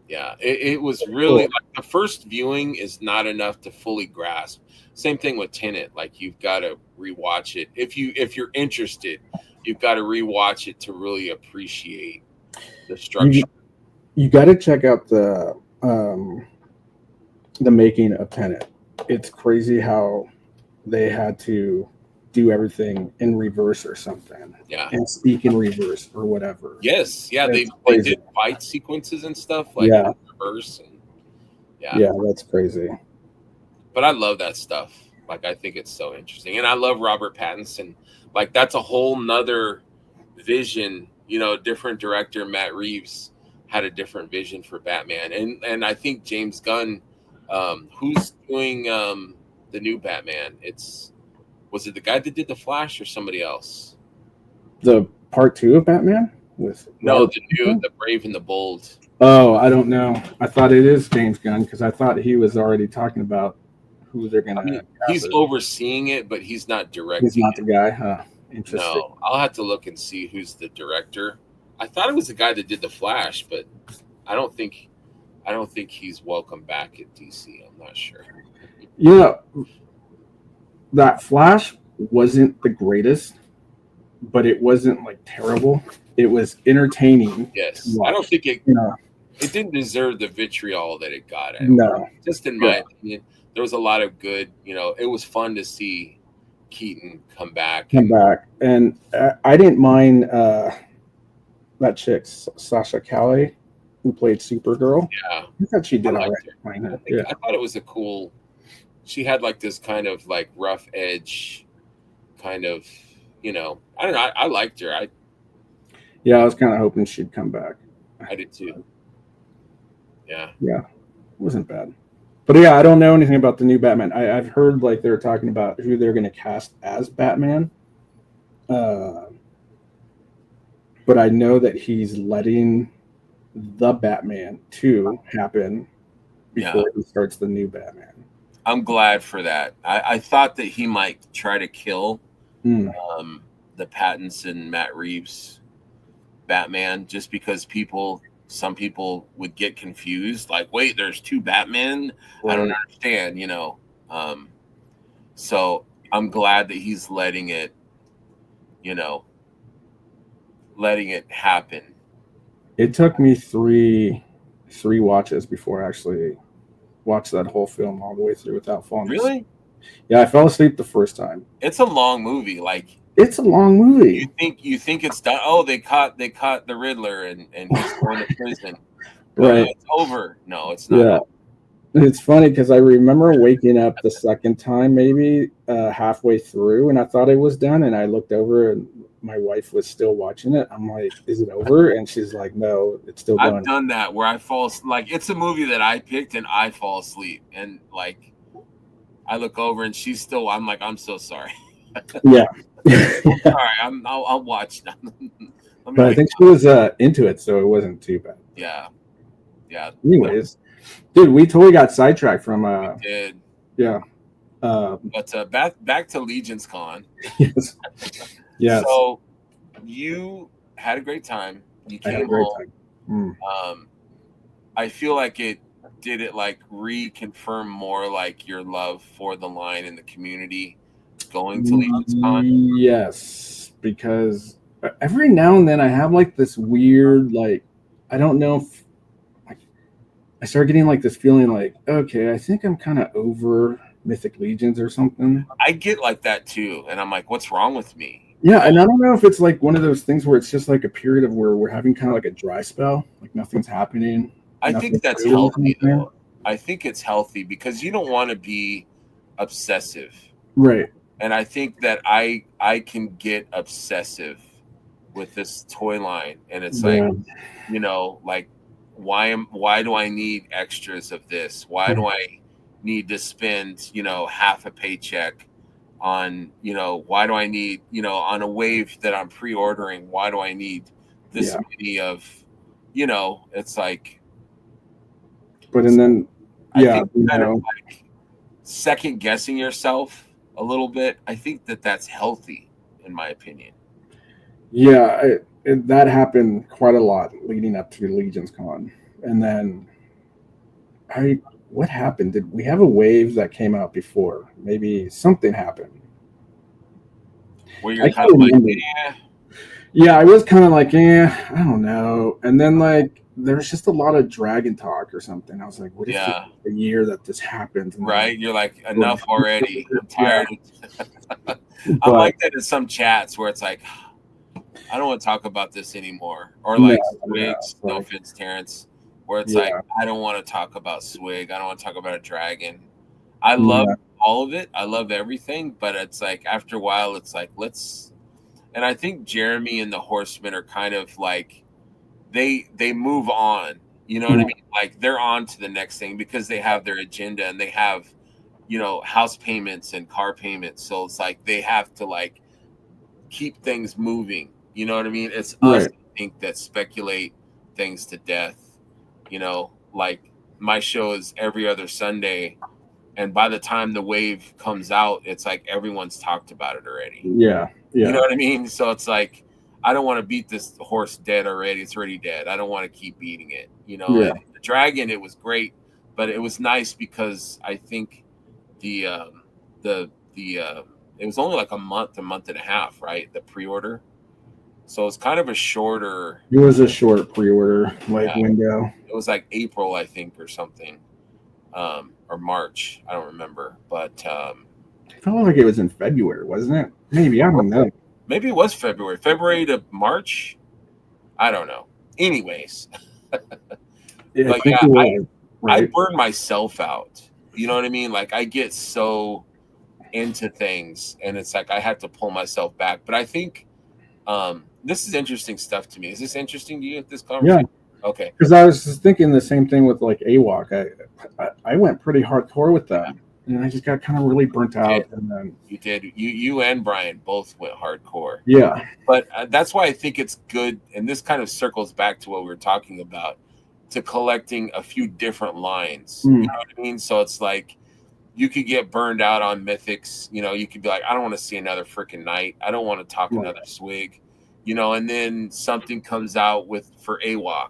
yeah, it was really like the first viewing is not enough to fully grasp. Same thing with Tenet. Like you've got to rewatch it if you're interested. You've got to rewatch it to really appreciate the structure. You got to check out the making of Tenet. It's crazy how they had to do everything in reverse or something. Yeah. And speak in reverse or whatever. Yes. Yeah. That's They did fight sequences and stuff like Yeah. in reverse. And yeah, that's crazy. But I love that stuff. Like I think it's so interesting. And I love Robert Pattinson. Like that's a whole nother vision. You know, different director, Matt Reeves, had a different vision for Batman. And I think James Gunn, who's doing the new Batman, was it the guy that did the Flash or somebody else? The part 2 of Batman with the Brave and the Bold. Oh, I don't know. I thought it is James Gunn because I thought he was already talking about who they're gonna. He's overseeing it, but he's not directing. He's not the guy, huh? Interesting. No, I'll have to look and see who's the director. I thought it was the guy that did the Flash, but I don't think he's welcome back at DC. I'm not sure. You know, that Flash wasn't the greatest, but it wasn't like terrible. It was entertaining. Yes, I don't think it. It didn't deserve the vitriol that it got. No, just in my opinion, there was a lot of good. It was fun to see Keaton come back. And I didn't mind that chick, Sasha Calle, who played Supergirl. Yeah, I thought she did all right. I thought it was a cool. She had like this kind of like rough edge, kind of. I don't know. I liked her. I was kind of hoping she'd come back. I did too. Yeah, it wasn't bad. But yeah, I don't know anything about the new Batman. I've heard like they're talking about who they're going to cast as Batman. But I know that he's letting the Batman 2 happen before he starts the new Batman. I'm glad for that. I thought that he might try to kill the Pattinson, Matt Reeves Batman, just because some people would get confused. Like, wait, there's 2 Batmen? Right. I don't understand, So I'm glad that he's letting it happen. It took me three watches before I actually watched that whole film all the way through without falling asleep. Really? Yeah, I fell asleep the first time. It's a long movie. Like, it's a long movie. You think it's done? Oh, they caught the Riddler and he's going to prison. Right. It's over. No, it's not. It's funny because I remember waking up the second time, maybe halfway through, and I thought it was done. And I looked over, and my wife was still watching it. I'm like, "Is it over?" And she's like, "No, it's still I've going." done that where I fall like it's a movie that I picked and I fall asleep and like I look over and she's still. I'm like, I'm so sorry. Yeah, I'm yeah. sorry. I'll watch now. Let me But I wake think she up. was into it, so it wasn't too bad. Yeah, yeah. Anyways, dude, we totally got sidetracked from We did. yeah. But back to Legion's Con. Yes, yes. So you had a great time. You I had a came great home. time. Mm. Um, I feel like it did it like reconfirm more like your love for the line and the community going to Legion's Con. Yes, because every now and then I have like this weird like I don't know if like I start getting like this feeling like okay, I think I'm kind of over Mythic Legions or something. I get like that too, and I'm like, what's wrong with me? Yeah, and I don't know if it's like one of those things where it's just like a period of where we're having kind of like a dry spell, like nothing's happening, I think nothing that's really is healthy happening. though. I think it's healthy because you don't want to be obsessive. Right. And I think that I can get obsessive with this toy line and it's like, Yeah. like why do I need extras of this? Why do I need to spend, half a paycheck on, why do I need, on a wave that I'm pre-ordering, why do I need this Yeah. many of, it's like But and then I yeah, think kind of like second guessing yourself a little bit. I think that that's healthy, in my opinion. yeah, that happened quite a lot leading up to Legion's Con, and then I what happened? Did we have a wave that came out before? Maybe something happened. Where I you're kind can't of like, remember. yeah, Yeah, I was kind of like, I don't know. And then like there's just a lot of dragon talk or something. I was like, what if this yeah, is the year that this happens? And then right. You're like, enough already. I'm yeah, tired. I'm but like that in some chats where it's like, I don't want to talk about this anymore. Or no, like yeah, Swigs, no like offense, Terrence, where it's like, yeah, I don't want to talk about Swig. I don't want to talk about a dragon. I love yeah, all of it. I love everything, but it's like after a while, it's like let's. And I think Jeremy and the Horsemen are kind of like they move on. You know what I mm, mean? Like they're on to the next thing because they have their agenda and they have house payments and car payments. So it's like they have to like keep things moving. You know what I mean? It's us, right, I think, that speculate things to death. Like my show is every other Sunday, and by the time the wave comes out, it's like everyone's talked about it already. yeah, You know yeah, what I mean? So it's like I don't want to beat this horse dead already. It's already dead. I don't want to keep beating it. yeah, And the dragon, it was great, but it was nice because I think the the it was only like a month and a half, right? The pre-order, so it's kind of a shorter. it was a short pre-order like Yeah, window. it was like April, I think, or something, or March. I don't remember, but I felt like it was in February, wasn't it? Maybe I don't know. maybe it was February to March. I don't know. Anyways, Yeah, I but think yeah, it I was I right. burn myself out. You know what I mean? Like I get so into things, and it's like I have to pull myself back. But I think this is interesting stuff to me. Is this interesting to you at this Yeah, conversation? Okay. because I was just thinking the same thing with like AWOC. I went pretty hardcore with them, and I just got kind of really burnt You did. out. And then You did. You and Brian both went hardcore. yeah, But that's why I think it's good, and this kind of circles back to what we were talking about, to collecting a few different lines. You mm, know what I mean? So it's like you could get burned out on Mythics. You could be like, I don't want to see another freaking night. I don't want to talk right. another swig. And then something comes out for AWOC,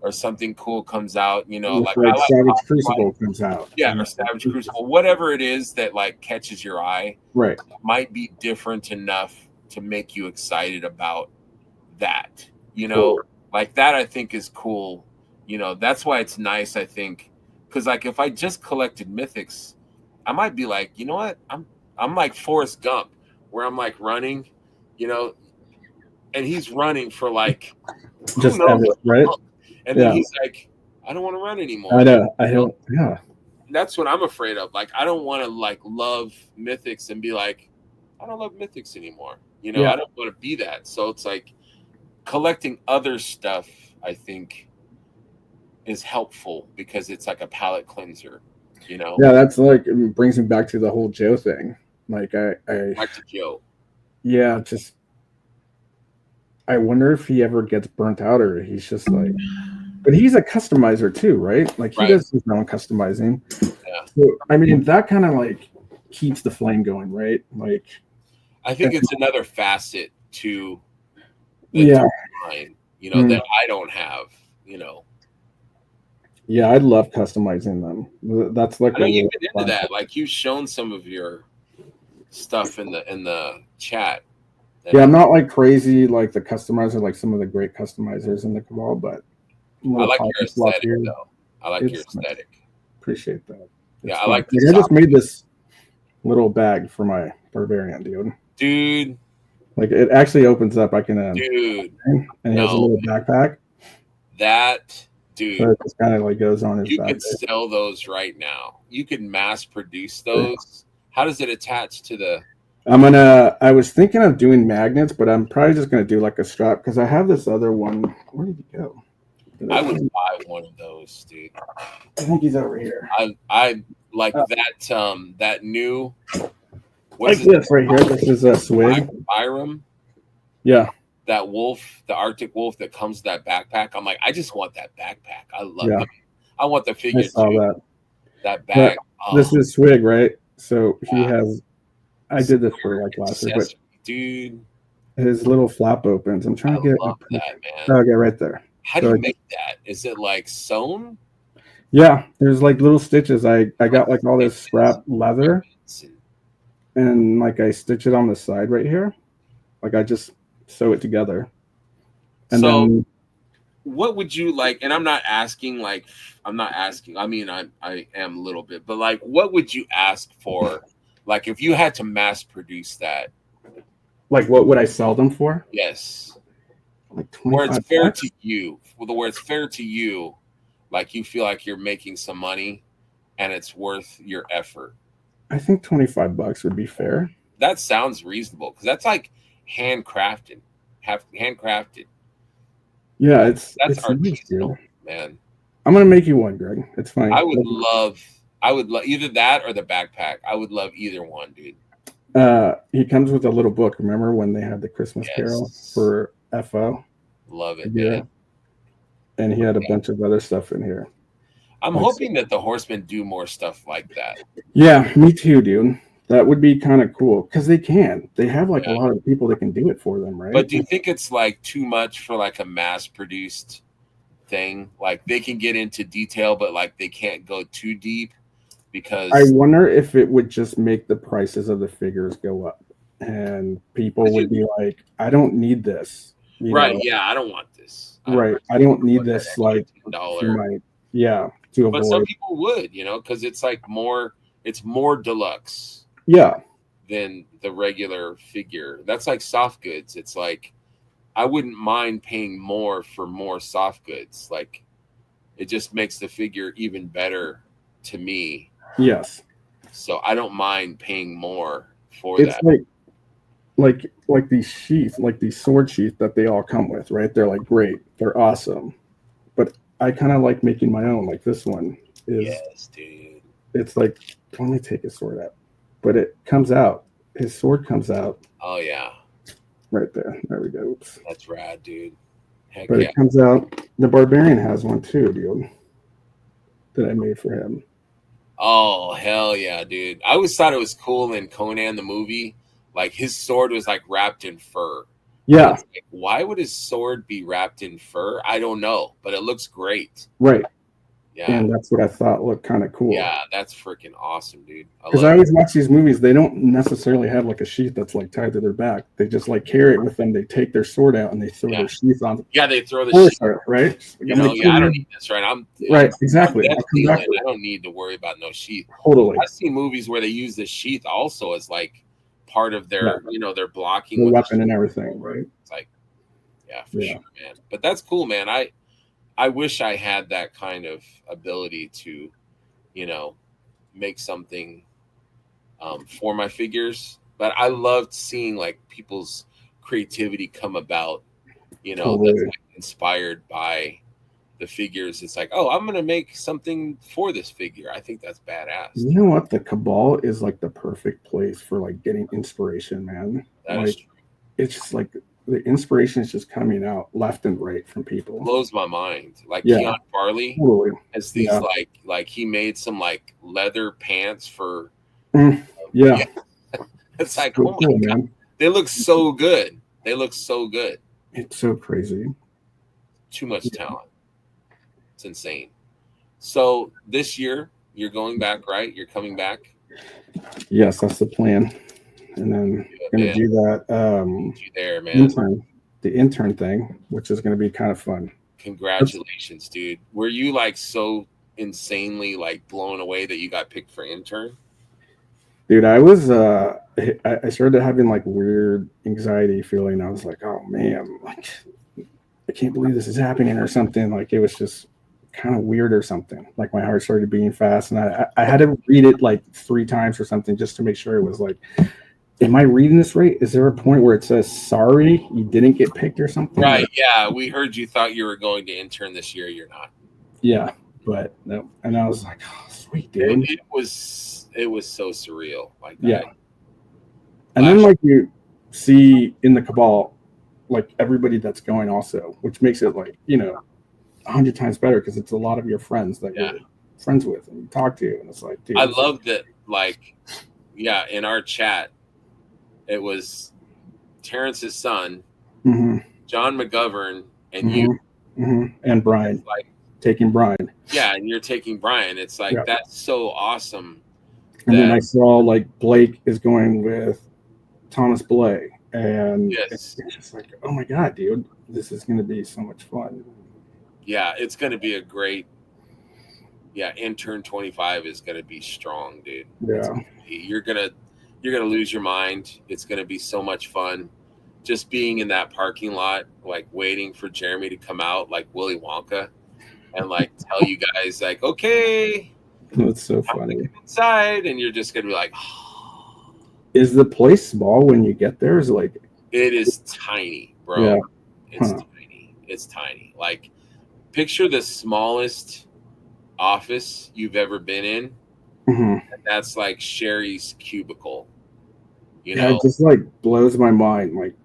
or something cool comes out. With Like I like like Savage Cosplay. Crucible comes out, Yeah, and or Savage Crucible, whatever it is that like catches your eye right, might be different enough to make you excited about that. totally. Like that I think is cool. That's why it's nice, I think, because like if I just collected Mythics, I might be like, you know what? I'm like Forrest Gump, where I'm like running, you know, and he's running for like who Just knows ever, what right? the hell. And then Yeah, he's like, I don't want to run I anymore. know. I don't. Yeah, that's what I'm afraid of. Like, I don't want to like love Mythics and be like, I don't love Mythics anymore. You know, Yeah. I don't want to be that. So it's like collecting other stuff, I think, is helpful because it's like a palate cleanser, you know? Yeah, that's like it brings me back to the whole Joe thing. Like Back to Joe. yeah, just I wonder if he ever gets burnt out or he's just like, but he's a customizer too, right? Like he Right. does his own customizing. Yeah. So I mean, that kind of like keeps the flame going, right? Like, I think it's another facet to the yeah, design, you know, that I don't have, you know. yeah, I'd love customizing them. That's like I a know you've really been into fun. that. Like you've shown some of your stuff in the chat. Yeah, I'm not like crazy like the customizer, like some of the great customizers in the cabal, but a I little like pocket your swap aesthetic here. though. I like your It's nice. aesthetic. Appreciate that. Yeah, It's I fun. like the Like, I just soft made this little bag for my barbarian, dude. dude. Like it actually opens up. I can Dude, and he has a no, little backpack, that so dude. it just kind of like goes on his You back. could sell those right now. You could mass produce those. How does it attach to the? I was thinking of doing magnets, but I'm probably just gonna do like a strap because I have this other one. Where did he go? I would buy one of those, dude. I think he's over here. I like that new. Like this right here. This is a swig. Byram. Yeah. That wolf, the Arctic wolf that comes with that backpack. I'm like, I just want that backpack. I love Yeah. it. I want the figure I saw too. that. That bag. This is swig, right? So he Yeah. has. I did this for like last year, but dude, his little flap opens. I'm trying to get love that, man. Okay, right there. How do you make that? Is it like sewn? Yeah, there's like little stitches. I got like all this scrap leather, and like I stitch it on the side right here. Like I just sew it together. And so, then, what would you like? And I'm not asking like I'm not asking. I mean, I am a little bit, but like, what would you ask for? Like, if you had to mass produce that, like, what would I sell them for? yes, Like where it's fair $25. to you, where it's fair to you, like you feel like you're making some money, and it's worth your effort. I think $25 would be fair. That sounds reasonable because that's like handcrafted, handcrafted. Yeah, that's it's artisanal, man. I'm gonna make you one, Greg. It's fine. I would love either that or the backpack. I would love either one, dude. He comes with a little book. Remember when they had the Christmas Carol for FO? Love it, man. And he had a bunch of other stuff in here. I'm hoping that the Horsemen do more stuff like that. Yeah, me too, dude. That would be kind of cool because they can. They have like a lot of people that can do it for them, right? But do you think it's like too much for like a mass-produced thing? Like they can get into detail, but like they can't go too deep because I wonder if it would just make the prices of the figures go up, and people would be like, "I don't need this." Right? Know? Yeah, I don't want this. I don't need this. Like $10. To avoid. But some people would, because it's like more. It's more deluxe. Yeah. Than the regular figure. That's like soft goods. It's like I wouldn't mind paying more for more soft goods. Like it just makes the figure even better to me. Yes. So I don't mind paying more for that. It's like these sheaths, like these sword sheaths that they all come with, right? They're like great. They're awesome. But I kind of like making my own. Like this one is. Yes, dude. It's like, let me take his sword out. But it comes out. His sword comes out. Oh, yeah. Right there. There we go. Oops. That's rad, dude. Heck but it comes out. The Barbarian has one too, dude. That I made for him. Oh, hell yeah, dude. I always thought it was cool in Conan the movie. Like his sword was like wrapped in fur. Yeah. Like, why would his sword be wrapped in fur? I don't know, but it looks great. Right. Yeah. And that's what I thought looked kind of cool. Yeah, that's freaking awesome, dude. Because I always watch these movies, they don't necessarily have like a sheath that's like tied to their back. They just like carry it with them. They take their sword out and they throw their sheath on. Yeah, they throw the sheath. Right? I don't need this, right? Right, exactly. I don't need to worry about no sheath. Totally. I've seen movies where they use the sheath also as like part of their, their blocking. The weapon and everything, right? It's like, for sure, man. But that's cool, man. I wish I had that kind of ability to, make something for my figures. But I loved seeing like people's creativity come about, that's Totally. like inspired by the figures. It's like, oh, I'm gonna make something for this figure. I think that's badass. You know what? The Cabal is like the perfect place for like getting inspiration, man. That is Like true. it's just like the inspiration is just coming out left and right from people. Blows my mind. Like Yeah, Keon Farley totally. has these Yeah. like he made some like leather pants for Yeah. yeah. It's like, So oh my cool, god, man. they look so good. They look so good. It's so crazy. Too much talent. It's insane. So this year you're going back, right? You're coming back. Yes, that's the plan. And then Yeah, gonna man. do that Need you there, man. the intern thing, which is gonna be kind of fun. Congratulations, dude. Were you like so insanely like blown away that you got picked for intern? Dude, I was I started having like weird anxiety feeling. I was like, oh man, like I can't believe this is happening or something. Like it was just kind of weird or something. Like my heart started beating fast, and I had to read it like 3 times or something just to make sure it was like, am I reading this right? Is there a point where it says sorry you didn't get picked or something? Right. Or, Yeah. We heard you thought you were going to intern this year. You're not. yeah, but no. And I was like, oh, sweet It, dude. it was so surreal. Like Yeah. that. And then like you see in the Cabal, like everybody that's going also, which makes it like 100 times better because it's a lot of your friends that you're friends with and you talk to, and it's like, dude, I love that. Like, yeah, in our chat, it was Terrence's son, John McGovern, and you, and Brian, like taking Brian. Yeah, and you're taking Brian. It's like that's so awesome. And then I saw like Blake is going with Thomas Blay, and it's just like, oh my god, dude, this is going to be so much fun. Yeah, it's going to be a great. Yeah, intern 25 is going to be strong, dude. Yeah, you're gonna lose your mind. It's going to be so much fun. Just being in that parking lot, like waiting for Jeremy to come out, like Willy Wonka, and like tell you guys, like, okay, that's so funny. Inside, and you're just gonna be like, oh. Is the place small when you get there? Is it like it is tiny, bro? Yeah. It's tiny. It's tiny. Like, picture the smallest office you've ever been in. And that's like Sherry's cubicle. Yeah, it just like blows my mind, like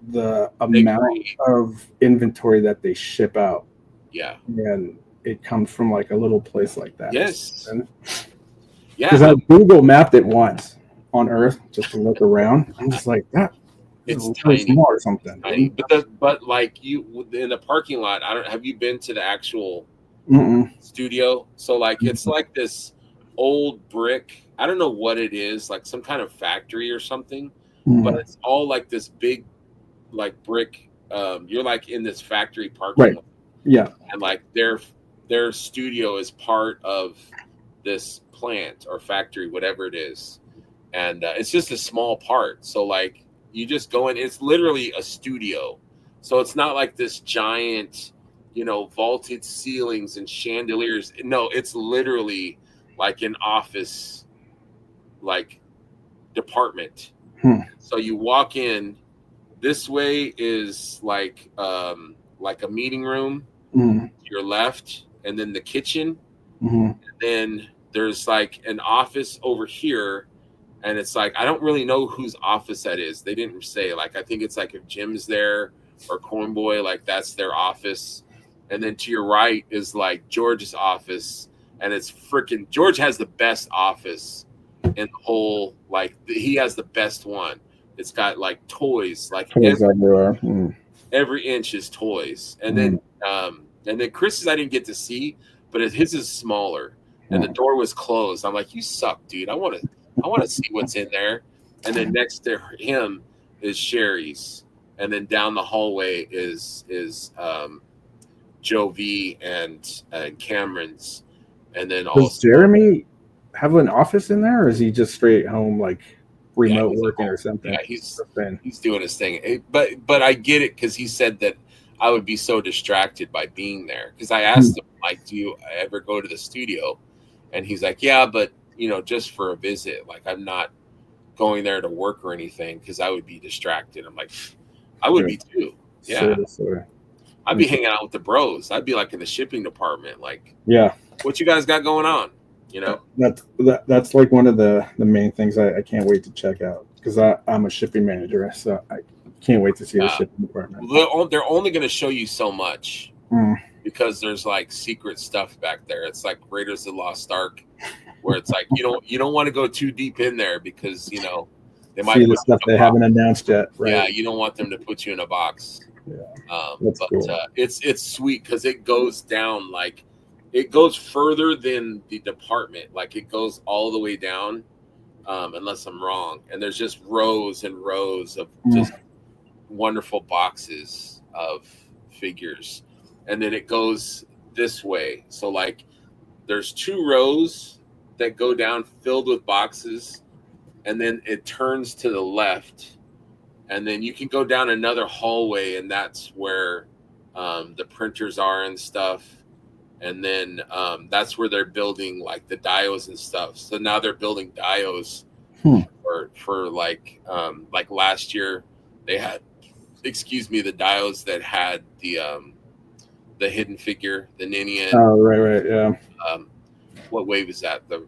the amount of inventory that they ship out. Yeah, and it comes from like a little place like that. Yes. Yeah. Because I Google mapped it once on Earth just to look around. I'm just like, that. It's tiny. Small or something. Tiny. But like you in the parking lot, have you been to the actual studio? So like it's like this old brick. I don't know what it is, like some kind of factory or something. But it's all like this big, like brick. You're like in this factory parking lot. Yeah. And like their studio is part of this plant or factory, whatever it is. And it's just a small part. So like you just go in, it's literally a studio. So it's not like this giant, vaulted ceilings and chandeliers. No, it's literally like an office, like department. So you walk in, this way is like a meeting room. To your left, and then the kitchen. And then there's like an office over here, and it's like I don't really know whose office that is. They didn't say. Like I think it's like if Jim's there or Cornboy, like that's their office. And then to your right is like George's office, and it's freaking George has the best office in the whole. Like he has the best one. It's got like toys, like everywhere. Every inch is toys, and then Chris's I didn't get to see, but his is smaller, and the door was closed. I'm like, you suck, dude. I want to see what's in there. And then next to him is Sherry's, and then down the hallway is Joe V and Cameron's, and then does Jeremy have an office in there, or is he just straight home like? Remote working or something. Yeah, he's doing his thing. But I get it because he said that I would be so distracted by being there. Because I asked him, like, do you ever go to the studio? And he's like, yeah, but just for a visit. Like, I'm not going there to work or anything because I would be distracted. I'm like, I would be too. Yeah. Seriously. I'd be hanging out with the bros. I'd be like in the shipping department. Like, yeah, what you guys got going on? That's like one of the main things I can't wait to check out, because I'm a shipping manager, so I can't wait to see the shipping department. They're only going to show you so much because there's like secret stuff back there. It's like Raiders of the Lost Ark, where it's like you don't want to go too deep in there because they might see the stuff they haven't announced yet. Right? Yeah, you don't want them to put you in a box. Yeah, but cool. It's sweet because it goes down, like it goes further than the department. Like it goes all the way down, unless I'm wrong. And there's just rows and rows of just wonderful boxes of figures. And then it goes this way. So like there's 2 rows that go down filled with boxes, and then it turns to the left. And then you can go down another hallway, and that's where the printers are and stuff. And then that's where they're building like the dios and stuff. So now they're building dios for like last year they had, the dios that had the hidden figure, the Ninian. Oh, right, yeah. What wave is that? The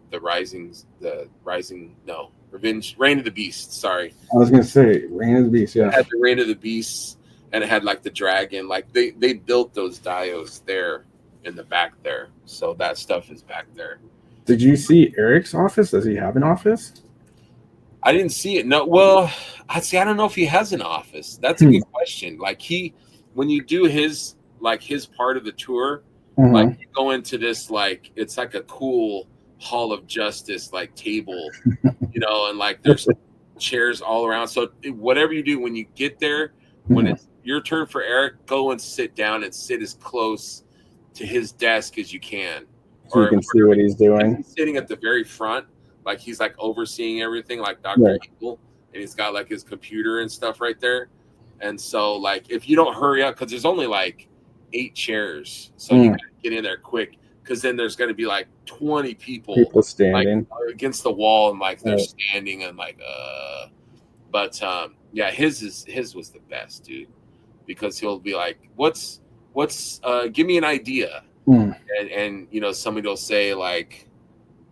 Reign of the Beast. Sorry, I was gonna say Reign of the Beast. Yeah, it had the Reign of the Beast, and it had like the dragon. Like they built those dios there in the back there, so that stuff is back there. Did you see Eric's office? Does he have an office? I didn't see it. No, well, I don't know if he has an office. That's a good question. Like when you do his part of the tour, like you go into this, like it's like a cool Hall of Justice like table, and like there's chairs all around. So whatever you do when you get there, when it's your turn for Eric, go and sit down and sit as close to his desk as you can, so you can see what he's doing. He's sitting at the very front, like he's like overseeing everything, like Dr. Evil, and he's got like his computer and stuff right there. And so like if you don't hurry up, because there's only like 8 chairs, so you gotta get in there quick, because then there's going to be like 20 people standing like, against the wall, and like they're standing and like but yeah, his was the best, dude, because he'll be like, what's give me an idea, and somebody will say like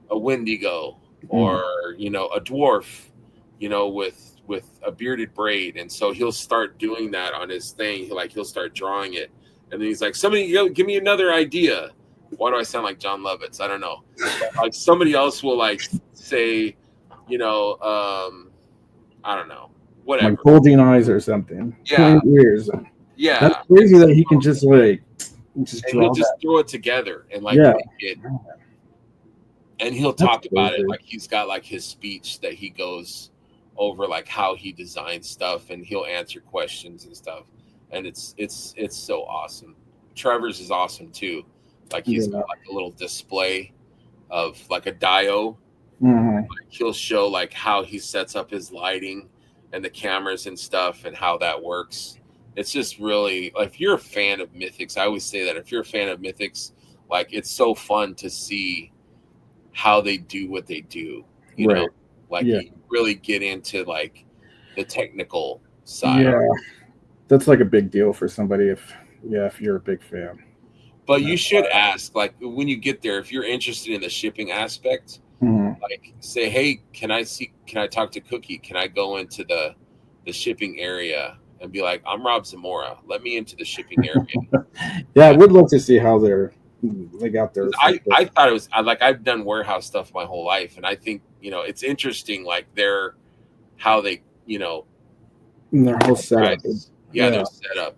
a Wendigo or a dwarf, with a bearded braid, and so he'll start doing that on his thing. He'll start drawing it, and then he's like, somebody give me another idea. Why do I sound like John Lovitz? I don't know. Like somebody else will like say, I don't know, whatever. Like bulging eyes or something. Yeah. Ears. Yeah. That's crazy that he can just like he'll just throw it together and like make it. And he'll talk about it like he's got like his speech that he goes over, like how he designs stuff, and he'll answer questions and stuff. And it's so awesome. Trevor's is awesome too. Like he's got like a little display of like a dio. Like he'll show like how he sets up his lighting and the cameras and stuff and how that works. It's just really, like, if you're a fan of Mythics, I always say that if you're a fan of Mythics, like it's so fun to see how they do what they do. You know, like you really get into like the technical side. Yeah, that's like a big deal for somebody if you're a big fan. But you should ask, like, when you get there, if you're interested in the shipping aspect, like, say, hey, can I talk to Cookie? Can I go into the shipping area and be like, I'm Rob Zamora. Let me into the shipping area. Yeah, I would love to see how they got there. I thought it was like, I've done warehouse stuff my whole life, and I think it's interesting, like how they their whole setup. Their setup.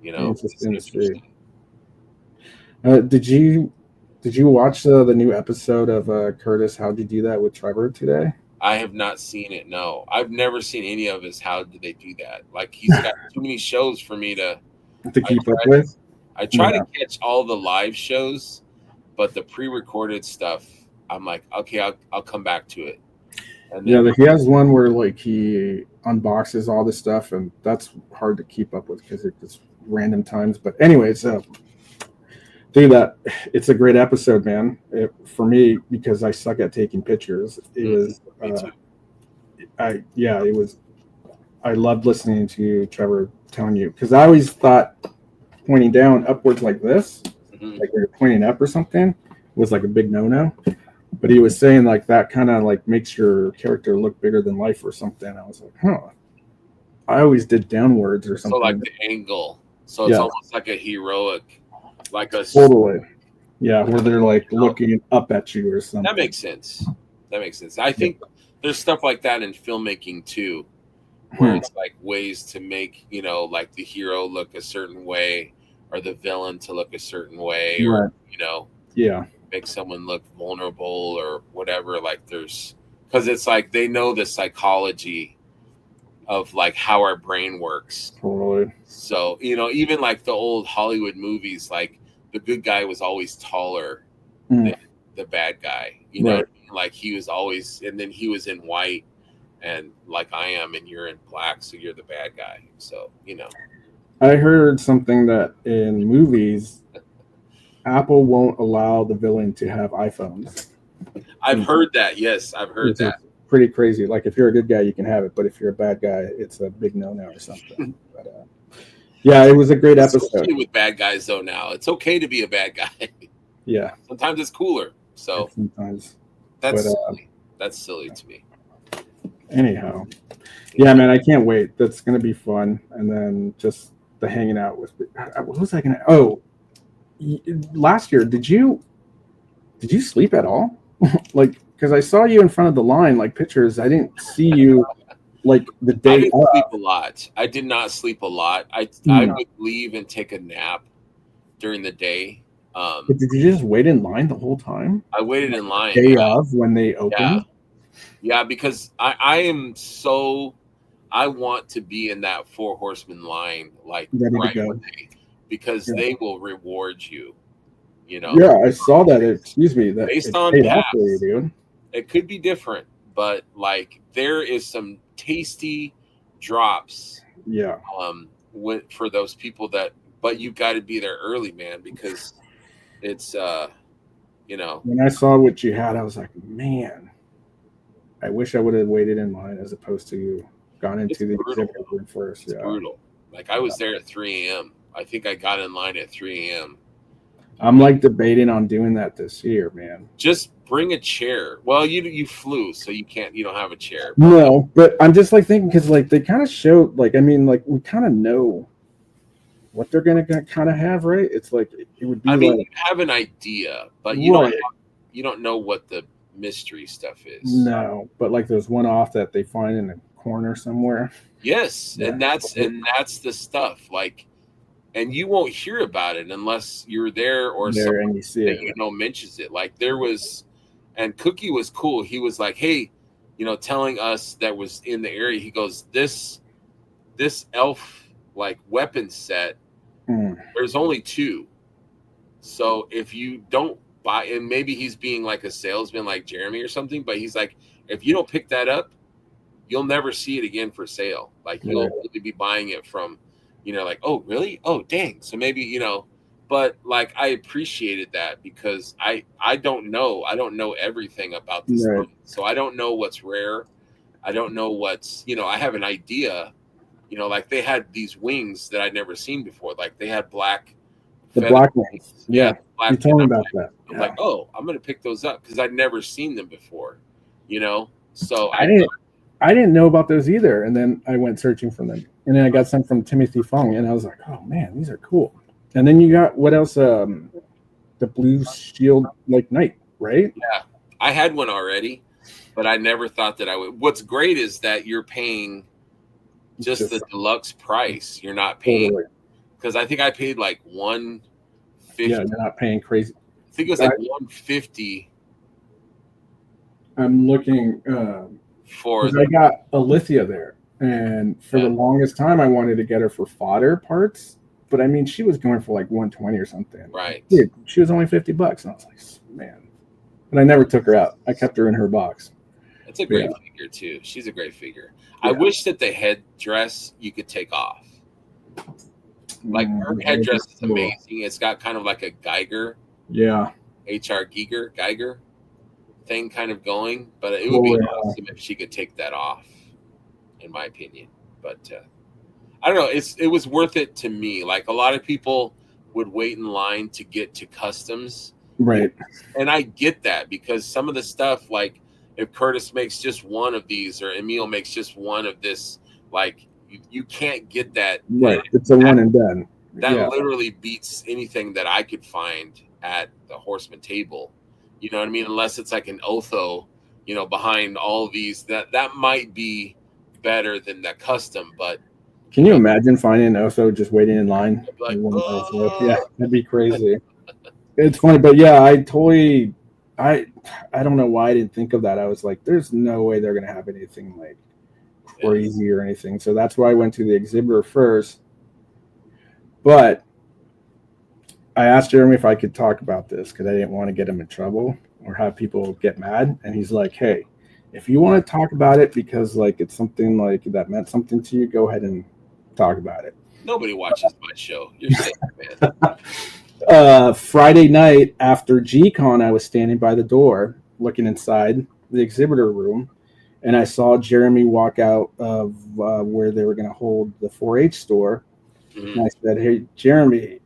It's interesting. Did you watch the new episode of Curtis? How'd you do that with Trevor today? I have not seen it. No, I've never seen any of his. How did they do that? Like, he's got too many shows for me to keep up with. I try to catch all the live shows, but the pre-recorded stuff, I'm like, okay, I'll come back to it. And then, he has one where like he unboxes all this stuff, and that's hard to keep up with because it's random times. But anyways, Dude, it's a great episode, man. For me, because I suck at taking pictures. It was, Me too. it was. I loved listening to Trevor telling you because I always thought pointing down upwards like this, like when you're pointing up or something, was like a big no. But he was saying like that kind of like makes your character look bigger than life or something. I was like, huh. I always did downwards or something. So like the angle. So it's almost like a heroic, like a totally. Yeah, where they're like looking up at you or something. That makes sense. I think there's stuff like that in filmmaking too, where it's like ways to make, like the hero look a certain way or the villain to look a certain way, or make someone look vulnerable or whatever. Like because it's like they know the psychology of like how our brain works. Totally. So, even like the old Hollywood movies, like the good guy was always taller than the bad guy, right. Like he was always, and then he was in white, and like I am, and you're in black, so you're the bad guy. So, I heard something that in movies, Apple won't allow the villain to have iPhones. I've heard that. Yes, I've heard that. Pretty crazy. Like if you're a good guy, you can have it, but if you're a bad guy, it's a big no-no or something. But yeah, it was a great episode. Especially with bad guys though. Now it's okay to be a bad guy. Yeah. Sometimes it's cooler. So sometimes that's silly to me. Anyhow, yeah, man, I can't wait. That's gonna be fun. And then just the hanging out with. What was I gonna? Oh, last year, did you sleep at all? Like, because I saw you in front of the line, like pictures. I didn't see you like the day. I didn't sleep a lot. I did not sleep a lot. I would leave and take a nap during the day. But did you just wait in line the whole time? I waited in line. Day of when they opened? Yeah, because I want to be in that 4 horseman line, like right when because they will reward you. Yeah, I saw that. Excuse me. That based on past, dude. It could be different, but like there is some tasty drops. Yeah. For those people but you got to be there early, man, because it's When I saw what you had, I was like, man, I wish I would have waited in line as opposed to gone into the exhibit room first. It's brutal. Like I was there at 3 a.m. I think I got in line at 3 a.m. I'm like debating on doing that this year, man. Just bring a chair. Well, you flew, so you don't have a chair. No, but I'm just like thinking because like they kind of showed like we kind of know what they're gonna kind of have, right? It's like it would be. I mean, you have an idea, but you don't know what the mystery stuff is. No, but like there's one off that they find in a corner somewhere. Yes, and that's the stuff like. And you won't hear about it unless you're there or someone and you see it. Mentions it. Like there was, and Cookie was cool. He was like, "Hey, telling us that was in the area." He goes, "This elf like weapon set, there's only 2. So if you don't buy," and maybe he's being like a salesman like Jeremy or something, but he's like, "If you don't pick that up, you'll never see it again for sale. Like you'll really be buying it from." Like, oh, really? Oh, dang. So maybe, but like I appreciated that because I don't know. I don't know everything about this thing. So I don't know what's rare. I don't know what's, I have an idea, like they had these wings that I'd never seen before. Like they had black wings. Yeah. Black, you told me about that. I'm like, oh, I'm going to pick those up because I'd never seen them before, So I didn't know about those either. And then I went searching for them. And then I got some from Timothy Fung. And I was like, oh, man, these are cool. And then you got, what else? The Blue Shield like Knight, right? Yeah. I had one already, but I never thought that I would. What's great is that you're paying just the deluxe price. You're not paying. Because I think I paid like $150. Yeah, you're not paying crazy. I think it was like $150. I'm looking... I got Alithia there, and for the longest time, I wanted to get her for fodder parts. But I mean, she was going for like 120 or something. Right. Dude, she was only $50, and I was like, man. But I never took her out. I kept her in her box. It's a great figure too. She's a great figure. Yeah. I wish that the headdress you could take off. Like her That would be headdress is cool. amazing. It's got kind of like a Geiger, Yeah. HR Geiger thing kind of going, but it would be Cool. awesome if she could take that off, in my opinion. But I don't know. It was worth it to me. Like a lot of people would wait in line to get to customs, Right. and I get that because some of the stuff, like if Curtis makes just one of these or Emil makes just one of this, like you can't get that. Right. It's a one and done. That Yeah. literally beats anything that I could find at the Horseman table. You know what I mean? Unless it's like an Otho, behind all these, that might be better than the custom. But Can you imagine finding an Oso just waiting in line? like, Yeah, that'd be crazy. It's funny, but yeah, I don't know why I didn't think of that. I was like, there's no way they're gonna have anything like crazy or anything. So that's why I went to the exhibitor first. But I asked Jeremy if I could talk about this because I didn't want to get him in trouble or have people get mad. And he's like, hey, if you want to talk about it because like it's something like that meant something to you, go ahead and talk about it. Nobody watches my show. You're safe, man. Friday night after G-Con, I was standing by the door looking inside the exhibitor room, and I saw Jeremy walk out of where they were going to hold the 4-H store. Mm-hmm. And I said, hey, Jeremy,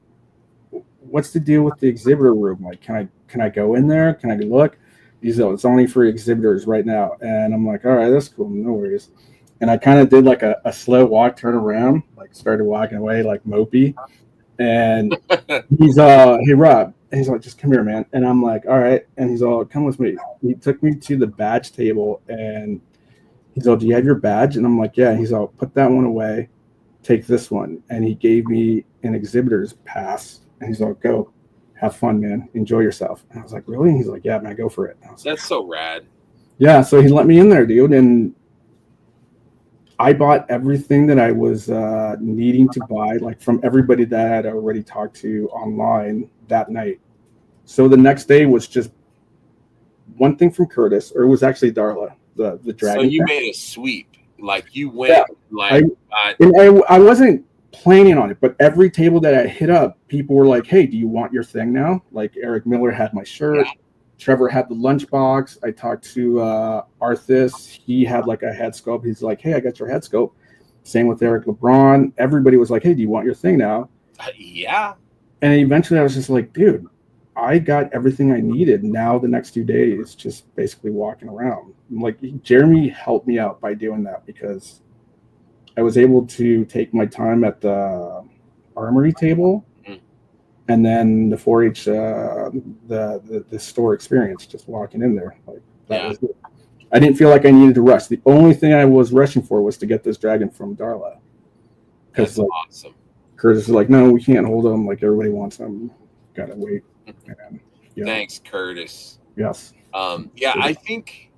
what's the deal with the exhibitor room? Like, can I go in there? Can I look? He's like, it's only for exhibitors right now. And I'm like, all right, that's cool. No worries. And I kind of did like a slow walk, turn around, like started walking away like mopey. And he's hey Rob. And he's like, just come here, man. And I'm like, all right. And he's all, come with me. He took me to the badge table and he's all, do you have your badge? And I'm like, yeah. And he's all, put that one away. Take this one. And he gave me an exhibitor's pass. And he's all, go. Have fun, man. Enjoy yourself. And I was like, really? And he's like, yeah, man, go for it. That's like, so rad. Yeah. So he let me in there, dude. And I bought everything that I was needing to buy, like from everybody that I had already talked to online that night. So the next day was just one thing from Curtis, or it was actually Darla, the dragon. So you made a sweep. Like you went I wasn't planning on it, but every table that I hit up, people were like, hey, do you want your thing now? Like Eric Miller had my shirt. Yeah. Trevor had the lunchbox. I talked to Arthas. He had like a head sculpt. He's like, hey, I got your head sculpt. Same with Eric LeBron. Everybody was like, hey, do you want your thing now? Yeah. And eventually I was just like, dude, I got everything I needed. Now the next 2 days, just basically walking around. Like Jeremy helped me out by doing that because I was able to take my time at the armory table. And then the 4-H, the store experience, just walking in there, like that was it. I didn't feel like I needed to rush. The only thing I was rushing for was to get this dragon from Darla. That's like, awesome. Curtis is like, no, we can't hold him. Like everybody wants him. Gotta wait. And, thanks, Curtis. Yes. I think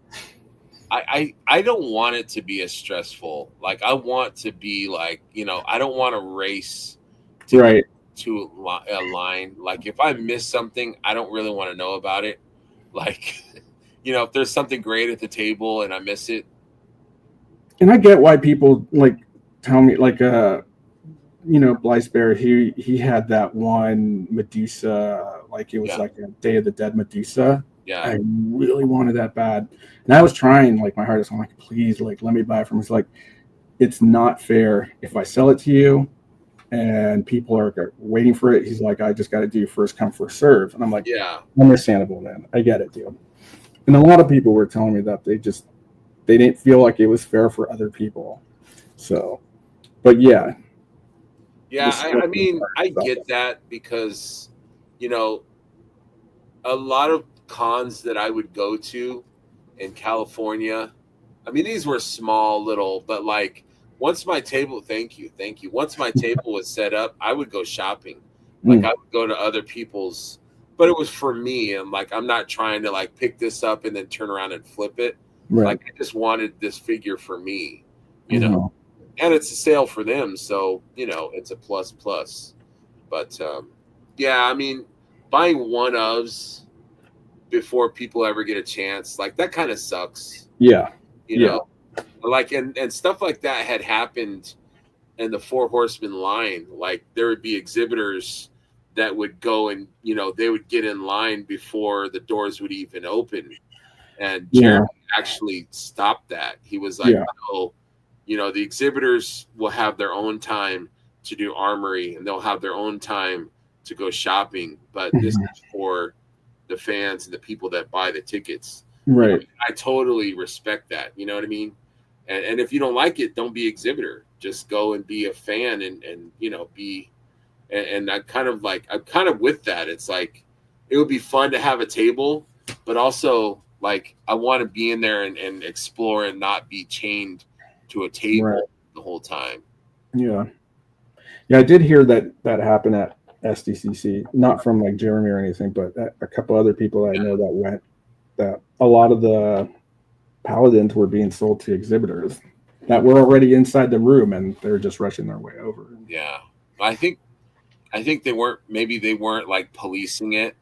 I don't want it to be as stressful. Like I want to be like, I don't want to race. Right. To a line. Like if I miss something, I don't really want to know about it. Like, if there's something great at the table and I miss it. And I get why people like tell me like Blythe Bear, he had that one Medusa, like it was like a Day of the Dead Medusa. Yeah. I really wanted that bad. And I was trying like my hardest. I'm like, please, like let me buy it from him. It's like, it's not fair if I sell it to you and people are waiting for it. He's like, I just got to do first come, first serve. And I'm like, yeah, understandable, man. I get it, dude. And a lot of people were telling me that they didn't feel like it was fair for other people. So, but yeah. Yeah, I mean, I get that because, a lot of cons that I would go to in California, I mean, these were small little, but like, once my table, thank you. Once my table was set up, I would go shopping. Like I would go to other people's, but it was for me. And like, I'm not trying to like pick this up and then turn around and flip it. Right. Like I just wanted this figure for me, know, and it's a sale for them. So, it's a plus. But I mean, buying one-ofs before people ever get a chance, like that kind of sucks. Yeah. You know, like, and stuff like that had happened and the Four Horsemen line, like there would be exhibitors that would go and they would get in line before the doors would even open. And Jeremy Yeah. actually stopped that. He was like, Yeah. "No, the exhibitors will have their own time to do armory, and they'll have their own time to go shopping. But this Mhm. is for the fans and the people that buy the tickets." Right. I totally respect that. You know what I mean? And if you don't like it, don't be exhibitor. Just go and be a fan, and be. And I'm kind of with that. It's like it would be fun to have a table, but also like I want to be in there and explore and not be chained to a Right. table the whole time. Yeah. Yeah. I did hear that happen at SDCC, not from like Jeremy or anything, but a couple other people I know that went. That a lot of the paladins were being sold to exhibitors that were already inside the room, and they're just rushing their way over. Yeah, I think they weren't like policing it,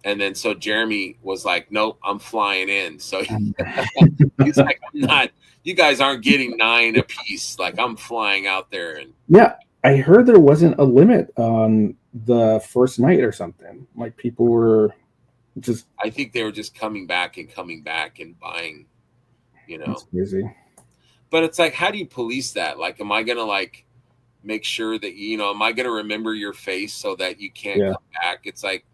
and then so Jeremy was like, "Nope, I'm flying in." So he's like, "I'm not. You guys aren't getting 9 a piece. Like I'm flying out there." And Yeah, I heard there wasn't a limit on the first night or something. Like people were just I think they were just coming back and buying, you know. it's crazy. But it's like, how do you police that? Like, am I gonna like make sure that am I gonna remember your face so that you can't Yeah, come back? It's like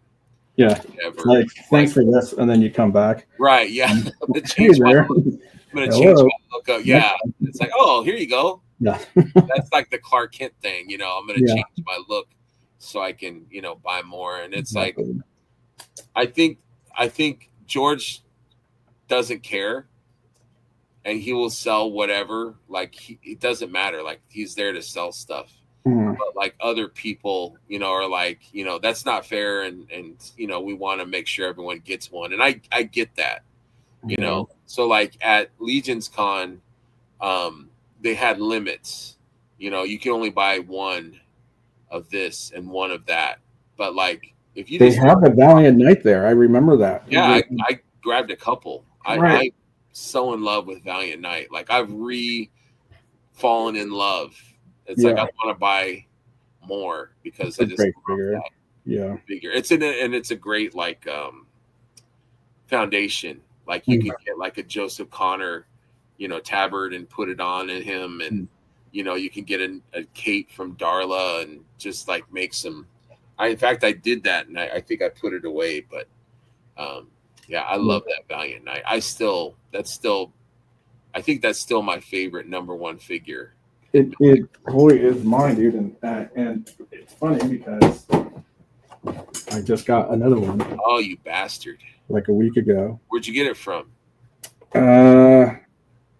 yeah. It's whatever. like Like, thanks for this, and then you come back. right? Yeah, And, I'm gonna hey change my there, I'm gonna change hello. my look up. Next Yeah, it's like, oh, here you go. Yeah, That's like the Clark Kent thing. I'm gonna yeah, change my look so I can buy more. And it's like exactly. I think I think George doesn't care, and he will sell whatever. Like it doesn't matter. Like he's there to sell stuff. Mm, But like other people, are like, that's not fair, and we want to make sure everyone gets one, and I get that. yeah, So like at Legion's Con, they had limits. You can only buy one of this and one of that. But like if you they just have a Valiant Knight there. I remember that. yeah, I grabbed a couple. Right. I so in love with Valiant Knight. Like I've fallen in love. It's like I Yeah, want to buy more because it's I a just great love figure. that Yeah. figure. It's a great like foundation. Like you Mm, can get like a Joseph Connor, tabard and put it on in him, and mm. you can get a cape from Darla and just like make some. In fact I did that, and I think I put it away, but um, yeah, I Yeah. love that Valiant Knight. I think that's still my favorite number one figure. It totally is mine, dude, and it's funny because I just got another one Oh, you bastard! like a week ago. Where'd you get it from? Uh,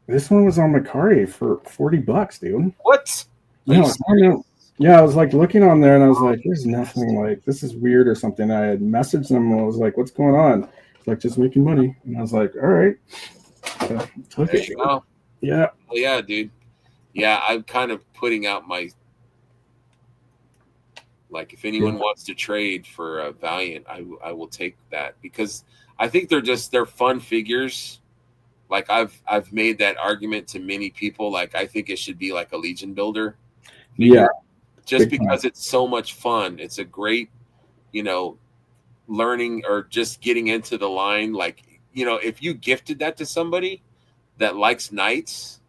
this one was on Macari for $40, dude. What? Are Yeah, you I don't serious? know. Yeah, I was like looking on there, and I was like, "There's nothing like this is weird or something." I had messaged them, and I was like, "What's going on?" It's like just making money, and I was like, "All right." So, took There it, you dude. go. Yeah, Oh yeah, dude. Yeah, I'm kind of putting out my like. If yeah, anyone wants to trade for a Valiant, I will take that because I think they're fun figures. Like I've made that argument to many people. Like I think it should be like a Legion builder yeah, figure, just big time. because it's so much fun. It's a great, you know, learning or just getting into the line. Like if you gifted that to somebody that likes knights,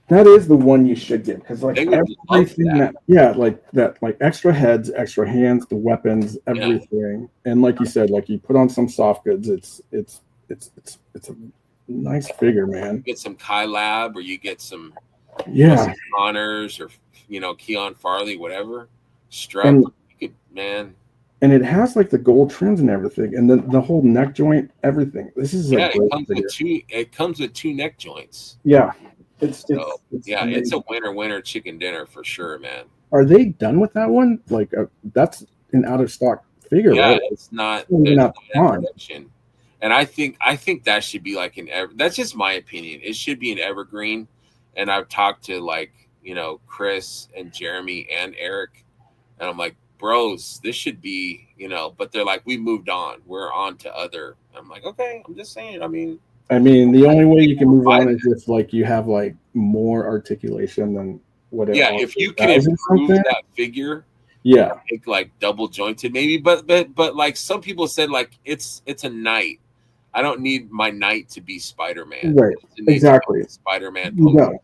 That is the one you should get because like they would love everything that. that yeah like extra heads, extra hands, the weapons, Yeah, everything, and like you said, like you put on some soft goods, it's a nice figure, man. get some Kai Lab, or you get some Yeah, some Connors, or Keon Farley, whatever. Struck, and you could, man. and it has like the gold trims and everything, and then the whole neck joint, everything. This is a Yeah, great figure. it comes with two neck joints. Yeah, it's So it's yeah, it's a amazing. winner chicken dinner for sure, man. Are they done with that one? Like that's an out of stock figure, Yeah, right? it's Not even not out in on. production, and I think that should be like that's just my opinion. It should be an evergreen, and I've talked to like Chris and Jeremy and Eric, and I'm like, bros, this should be but they're like, we moved on, we're on to other. I'm like, okay, I'm just saying. I mean, I mean, the only way you can people move buy on that. is if like you have like more articulation than what it Yeah, also if you can does or improve something. that figure, Yeah, make like double jointed maybe, but like some people said, like it's a knight. I don't need my knight to be Spider-Man. right. It doesn't need to be Exactly. Spider-Man You poses. know.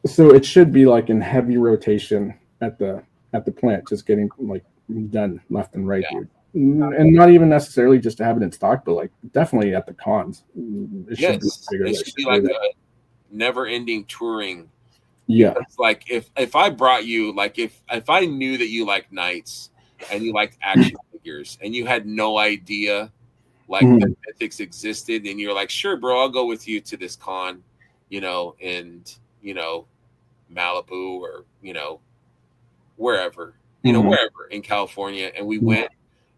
So it should be like in heavy rotation at the plant, just getting like done left and right, Yeah. dude. And not even necessarily just to have it in stock, but like definitely at the cons. It should be Yes, bigger. it That should should be do like that. a never-ending touring. Yeah. Because like if I brought you, like if I knew that you like knights and you liked action figures and you had no idea like Mhm. that Mythics existed, and you're like, sure, bro, I'll go with you to this con, and Malibu, or wherever, Mhm. wherever in California, and we went,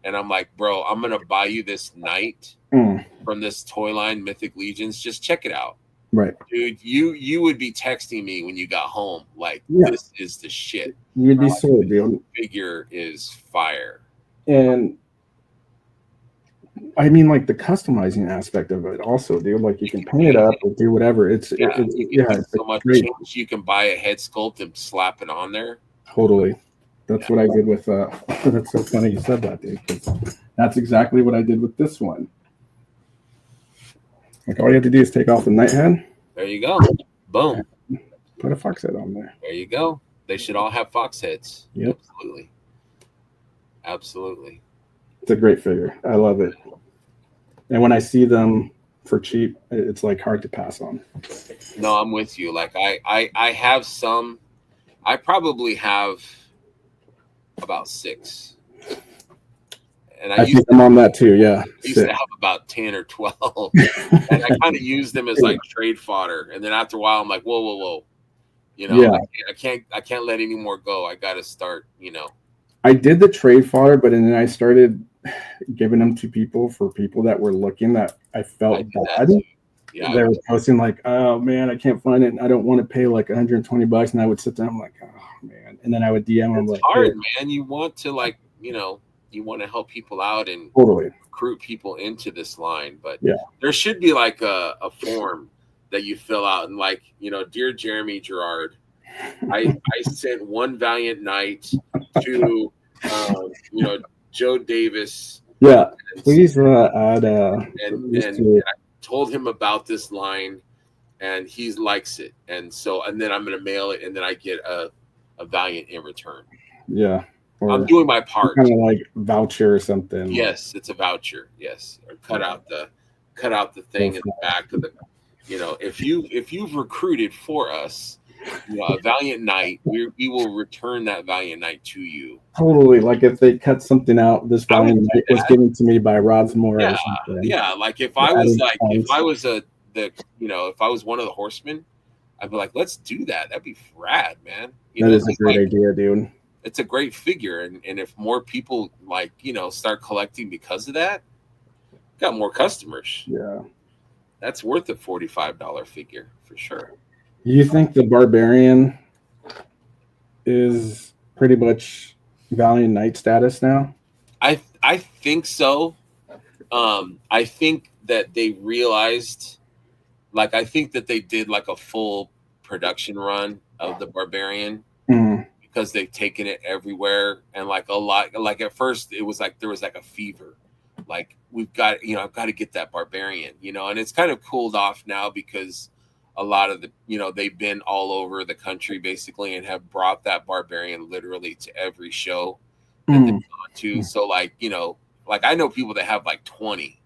and I'm like, bro, I'm gonna buy you this knight Mhm. from this toy line, Mythic Legions. Just check it out. Right. Dude, you would be texting me when you got home, like, Yeah. this is the shit. You'd be Like, sold, this dude. figure is fire. And I mean, like the customizing aspect of it, also, dude. Like you can paint it up or do whatever. Yeah, you can Yeah, do it's a so much great. change. You can buy a head sculpt and slap it on there. Totally. That's Yeah. what I did with. That's so funny you said that, dude. 'Cause that's exactly what I did with this one. Like all you have to do is take off the night head, There you go. Boom. put a fox head on there. There you go. They should all have fox heads. Yep. Absolutely. Absolutely. It's a great figure. I love it. And when I see them for cheap, it's like hard to pass on. No, I'm with you. Like I have some. I probably have about 6. And I think I'm on that too. Yeah. I used to have about 10 or 12. And I kind of use them as like trade fodder. And then after a while I'm like, whoa, whoa, whoa. Yeah. I can't let any more go. I gotta start, I did the trade fodder, but then I started giving them to people that were looking that I felt bad. Yeah, they were posting like, "Oh man, I can't find it. And I don't want to pay like $120." And I would sit there, I'm like, "Oh man," and then I would DM them it's like, hard, hey. Man. You want to you want to help people out and Totally recruit people into this line, but yeah, there should be like a form that you fill out, and like, dear Jeremy Gerard, I sent one Valiant Knight to Joe Davis. Yeah, please add and I told him about this line, and he likes it, and then I'm gonna mail it, and then I get a Valiant in return. Yeah, I'm doing my part. Kind of like voucher or something. Yes, it's a voucher. Yes, or cut out the thing in the back of the. If you've recruited for us, a Valiant Knight, we will return that Valiant Knight to you. Totally, like if they cut something out, this Valiant Knight was given to me by Rod Zamora or something. Yeah, like if I was if I was if I was one of the horsemen, I'd be like, let's do that. That'd be rad, man. That is a great idea, dude. It's a great figure, and if more people start collecting because of that, got more customers. Yeah, that's worth a $45 figure for sure. You think the Barbarian is pretty much Valiant Knight status now? I think so. I think that they realized, like, I think that they did like a full production run of the Barbarian because they've taken it everywhere, and like a lot. Like at first, it was like there was like a fever, like we've got I've got to get that Barbarian, and it's kind of cooled off now because a lot of the they've been all over the country basically and have brought that Barbarian literally to every show that they've gone to. So like like I know people that have like 20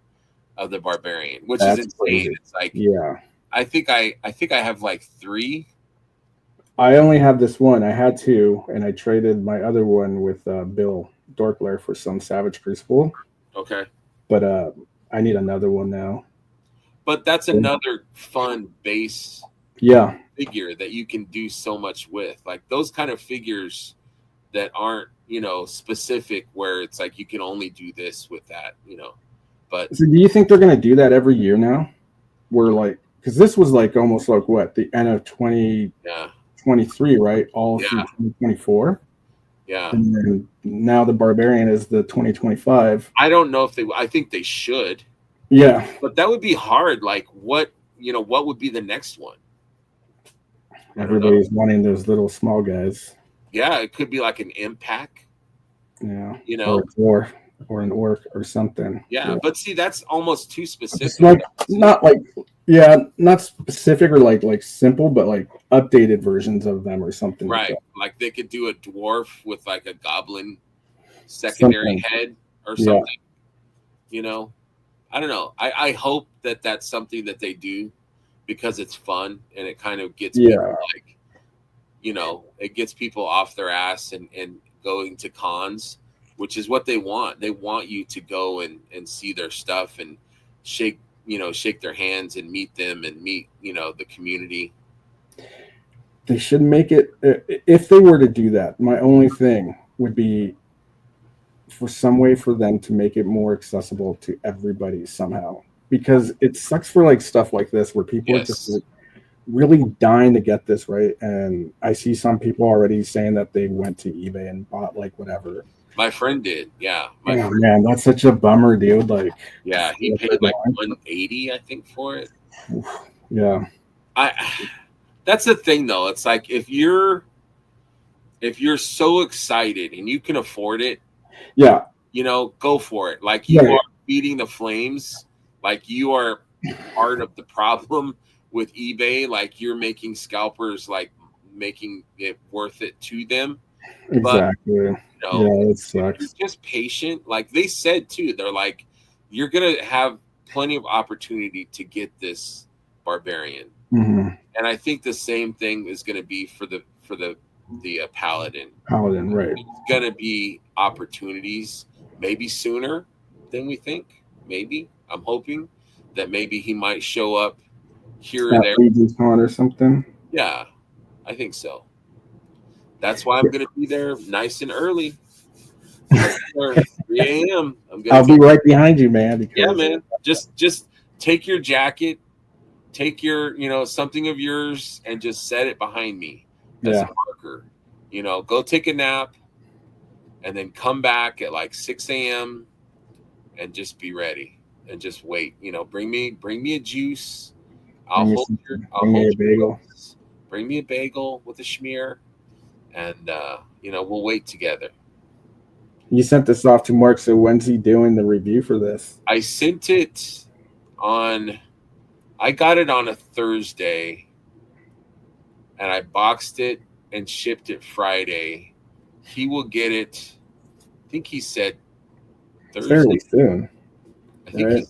of the Barbarian, which is insane. Crazy. It's like, yeah, I think I have like 3. I only have this one. I had 2, and I traded my other one with Bill Dorkler for some Savage Crucible. Okay, but I need another one now. But that's another fun base figure that you can do so much with. Like those kind of figures that aren't, specific, where it's like you can only do this with that, But so do you think they're going to do that every year now? We're like, because this was like almost like what, the end of 2023, right? All through 2024. Yeah. And then now the Barbarian is the 2025. I don't know if I think they should. Yeah. But that would be hard. Like what would be the next one? I don't know. Everybody's wanting those little small guys. Yeah, it could be like an impact, Yeah, you or know. a dwarf or an orc or something. Yeah, Yeah, but see, that's almost too just specific, like isn't it? not like yeah, not specific or like simple, but like updated versions of them or something like Right. that. Like they could do a dwarf with like a goblin secondary Something. head or Yeah, something, you know. I don't know. I hope that that's something that they do because it's fun and it kind of gets people yeah. like, it gets people off their ass and going to cons, which is what they want. They want you to go and see their stuff and shake, shake their hands and meet them and meet, the community. They should make it if they were to do that. My only thing would be for some way for them to make it more accessible to everybody somehow because it sucks for like stuff like this where people are just Yes. like really dying to get this right, and I see some people already saying that they went to eBay and bought like whatever. My friend did. Yeah. My Oh friend, man, that's such a bummer, dude. Like yeah, he what they're paid like doing. 180, I think, for it. Yeah, I That's the thing though. It's like if you're so excited and you can afford it, yeah, go for it. Like you right, are feeding the flames, like you are part of the problem with eBay, like you're making scalpers like making it worth it to them. But exactly. you Yeah, know, it if you're sucks. just patient, like they said too, they're like, you're gonna have plenty of opportunity to get this barbarian. Mm-hmm. And I think the same thing is gonna be for the paladin. Paladin, right? There's gonna be opportunities, maybe sooner than we think. Maybe I'm hoping that maybe he might show up here or At there. Legion's Con or something. Yeah, I think so. That's why I'm gonna be there nice and early. I'm there 3 a.m. I'm gonna I'll be be right behind you, man, Yeah, because man. Just take your jacket, take your something of yours, and just set it behind me as a yeah, marker. Go take a nap and then come back at like 6 a.m. and just be ready and just wait. Bring me a juice. bring me something. I'll Bring me hold a your bagel. roses. Bring me a bagel with a schmear, and we'll wait together. You sent this off to Mark, so when's he doing the review for this? I sent it on. I got it on a Thursday, and I boxed it and shipped it Friday. He will get it. I think he said Thursday. Fairly soon, I think right?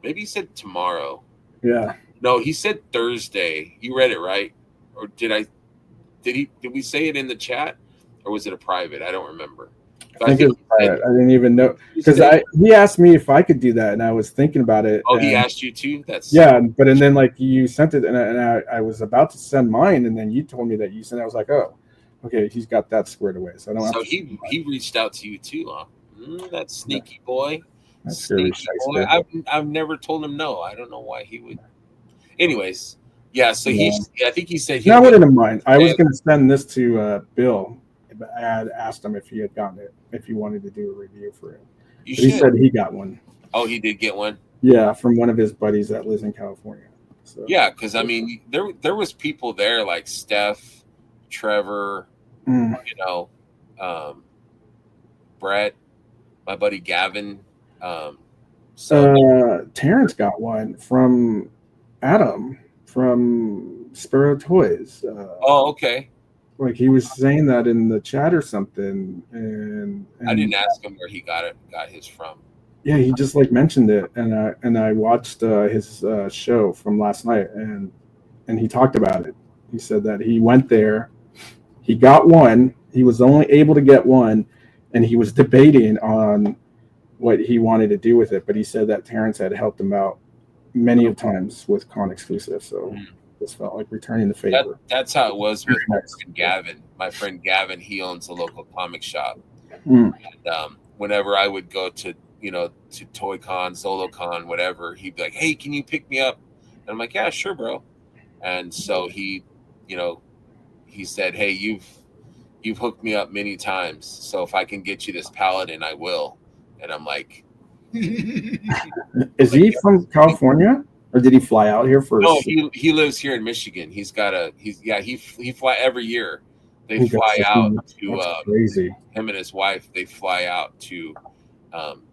maybe he said tomorrow. Yeah, No, he said Thursday. You read it right, or did I? Did we say it in the chat, or was it a private? I don't remember. I But I think it think was he said private. I didn't even know because Tuesday. he asked me if I could do that, and I was thinking about it, Oh, he and asked you too. That's yeah, but and then like you sent it, and I was about to send mine, and then you told me that you sent. It. I was like, oh, okay, he's got that squared away, so I don't have so to send he reached out to you too, huh? That mine. sneaky boy, That's scary sneaky boy. shyster. I've never told him no. I don't know why he would. Anyways, yeah. So Yeah. I think he said No, he'll I get wouldn't mind. I was it. going to send this to Bill, but I had asked him if he had gotten it, if he wanted to do a review for it. You But he should. said he got one. Oh, he did get one. Yeah, from one of his buddies that lives in California. So, Yeah, because I mean, there was people there like Steph, Trevor, mm. you know, um, Brett, my buddy Gavin. Um, so Terrence got one from Adam from Sparrow Toys. oh, okay. Like he was saying that in the chat or something, I and didn't ask him where he got his from. yeah, he just like mentioned it, and I watched his show from last night, and he talked about it. He said that he went there, he got one, he was only able to get one, and he was debating on what he wanted to do with it, but he said that Terrence had helped him out many of times with con exclusive, so this felt like returning the favor. That's how it was with my Next. friend Gavin. My friend Gavin, he owns a local comic shop. Mm. And, whenever I would go to to Toy Con, Zolo Con, whatever, he'd be like, "Hey, can you pick me up?" And I'm like, "Yeah, sure, bro." And so you know, he said, "Hey, you've hooked me up many times, so if I can get you this Paladin, I will." And I'm like, Is he from California? Or did he fly out here for? No, he lives here in Michigan. He fly every year. They He fly goes to out see. to That's crazy. him and his wife. They fly out to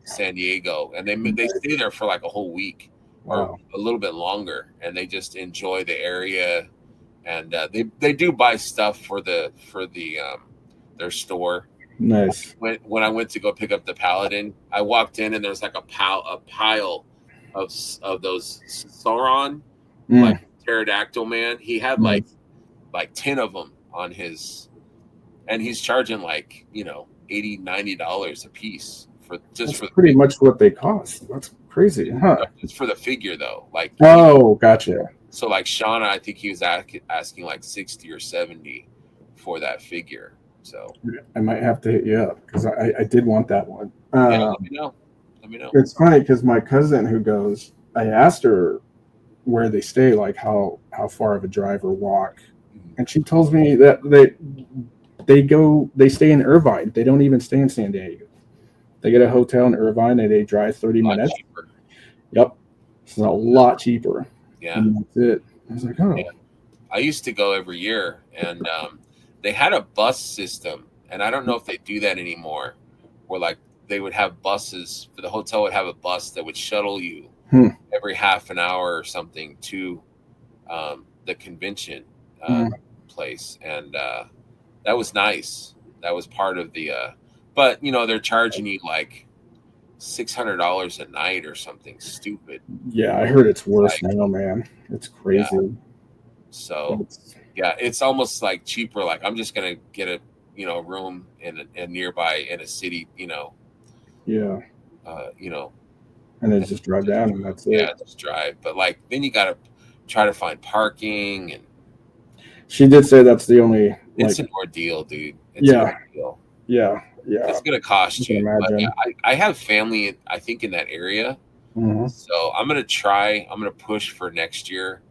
San Diego, and they stay there for like a whole week or Wow. a little bit longer, and they just enjoy the area. And they do buy stuff for their store. Nice. When I went to go pick up the Paladin, I walked in and there's like a pile of those Sauron, like Mm, pterodactyl man. He had nice. like 10 of them on his, and he's charging like, $80-$90 a piece for just That's for the pretty figure. much what they cost. That's crazy, huh? Just for the figure though. Like Oh, gotcha. so like Shauna, I think he was asking like 60 or 70 for that figure. So I might have to hit you up because I did want that one. yeah, let me know. Let me know. It's funny because my cousin who goes, I asked her where they stay, like how far of a drive or walk, Mhm. and she tells me that they stay in Irvine. They don't even stay in San Diego. They get a hotel in Irvine and they drive 30 A lot minutes. cheaper. Yep, it's a lot cheaper, Yeah. and that's it. I was like, oh, Yeah. I used to go every year, and they had a bus system, and I don't know if they do that anymore. Where like they would have buses, the hotel would have a bus that would shuttle you hmm, every half an hour or something to the convention hmm, place, and that was nice. That was part of the, but they're charging you like $600 a night or something stupid. yeah. I heard it's worse Like, now, man. It's yeah. crazy. So It's, yeah, it's almost like cheaper. Like I'm just gonna get a room in nearby in a city, yeah, uh, you know, and then and just drive just down and that's yeah, it. just drive. But like then you gotta try to find parking, and She did say that's the only it's like, an ordeal, dude. It's an yeah, ordeal. yeah, yeah. It's gonna I cost can you. But imagine. I have family, I think, in that area, Hmm. so I'm gonna try. I'm gonna push for next year.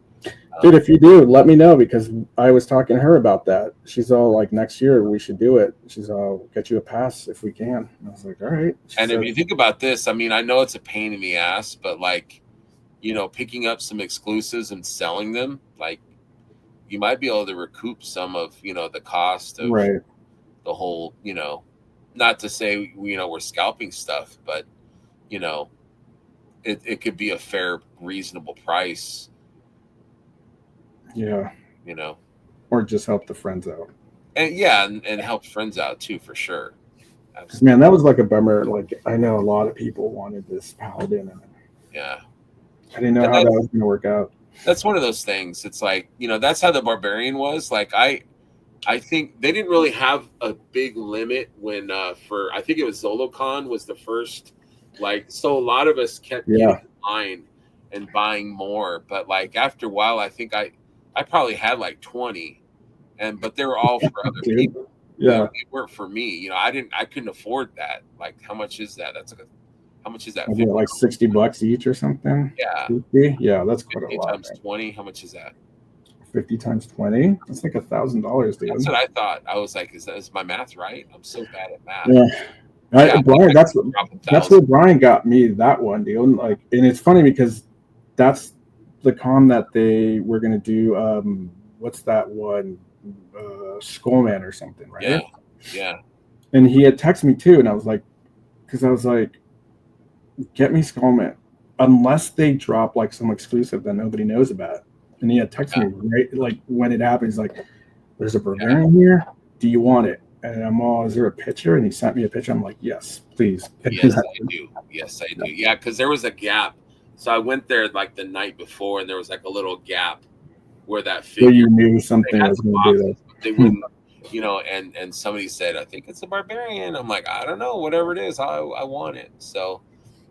Dude, Um, if you do, let me know because I was talking to her about that. She's all like, next year we should do it. She's all, get you a pass if we can. And I was like, all right. She and if said, you think about this, I mean, I know it's a pain in the ass, but like picking up some exclusives and selling them, like you might be able to recoup some of the cost of right. the whole. Not to say we're scalping stuff, but you know it could be a fair, reasonable price. Yeah. You know, Or just help the friends out. and yeah, and help friends out too for sure. Because, man, that Absolutely, was like a bummer. Like, I know a lot of people wanted this paladin, and yeah. I didn't know And how that was going to work out. that's one of those things. It's like that's how the barbarian was. Like I think they didn't really have a big limit when for I think it was Zolocon was the first, like, so a lot of us kept getting Yeah. in line and buying more, but like after a while I probably had like 20, but they were all for other Dude. people. Yeah. They weren't for me. I couldn't afford that. Like how much is that? How much is that? I get 50? like $60 each or something. Yeah. 50? Yeah, that's quite a 50 lot, times man. 20, how much is that? 50 times 20? That's like $1,000, That's dude. what I thought. I was like, is my math right? I'm so bad at math. Yeah. Yeah, I thought Brian, I that's could drop a that's thousand. where Brian got me that one, dude. Like, and it's funny because that's the con that they were gonna do. What's that one? Skullman or something, Yeah, right? yeah, And he had texted me too, and I was like, because I was like, get me Skullman, unless they drop like some exclusive that nobody knows about. And he had texted yeah, me right like when it happened. He's like, "There's a yeah. barbarian here. Do you want it?" And I'm all, "Is there a picture?" And he sent me a picture. I'm like, "Yes, please." Yes, I do. Yes, I do. Yeah, because there was a gap. So I went there like the night before, and there was like a little gap where that So figure. you knew They something had was the going to do boxes, that. but they Hmm. wouldn't. And somebody said, "I think it's a barbarian." I'm like, I don't know, whatever it is, I want it. So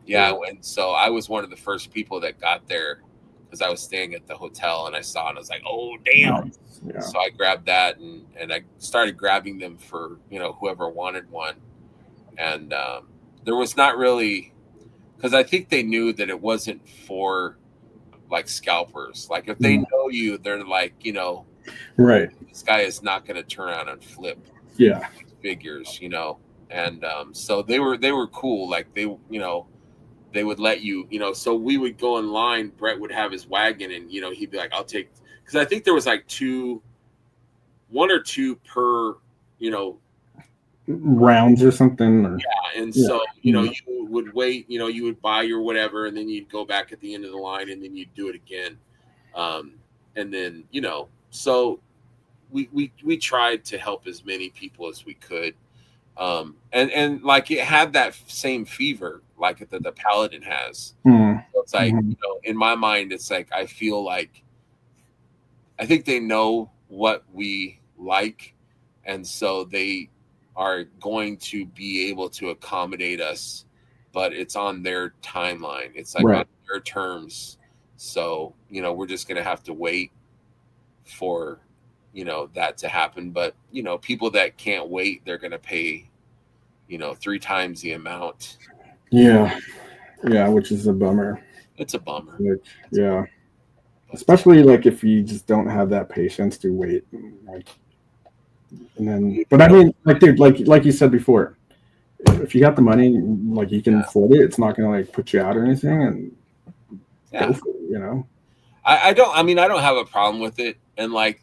yeah, Yeah. and so I was one of the first people that got there because I was staying at the hotel and I saw it and I was like, oh damn. Nice. Yeah. So I grabbed that and I started grabbing them for whoever wanted one, and there was not really, because I think they knew that it wasn't for like scalpers. Like if they Mm. know you, they're like, Right. this guy is not going to turn around and flip Yeah. figures, and so they were cool. Like they would let you, so we would go in line. Brett would have his wagon, and he'd be like, I'll take, because I think there was like one or two per, rounds or something. Or, yeah, and so you would wait, you would buy your whatever, and then you'd go back at the end of the line, and then you'd do it again, and then so we tried to help as many people as we could, and like it had that same fever like the Paladin has. So it's like in my mind, it's like I feel like I think they know what we like, and so they are going to be able to accommodate us, but it's on their timeline. It's like on their terms. So, we're just going to have to wait for, that to happen. But, people that can't wait, they're going to pay, 3 times the amount. Yeah. Yeah. Which is a bummer. It's a bummer. Yeah. Especially like if you just don't have that patience to wait, like, and then. But I mean, like, dude, like you said before, if you got the money, like you can afford it. It's not gonna like put you out or anything, and go for it, I don't have a problem with it, and like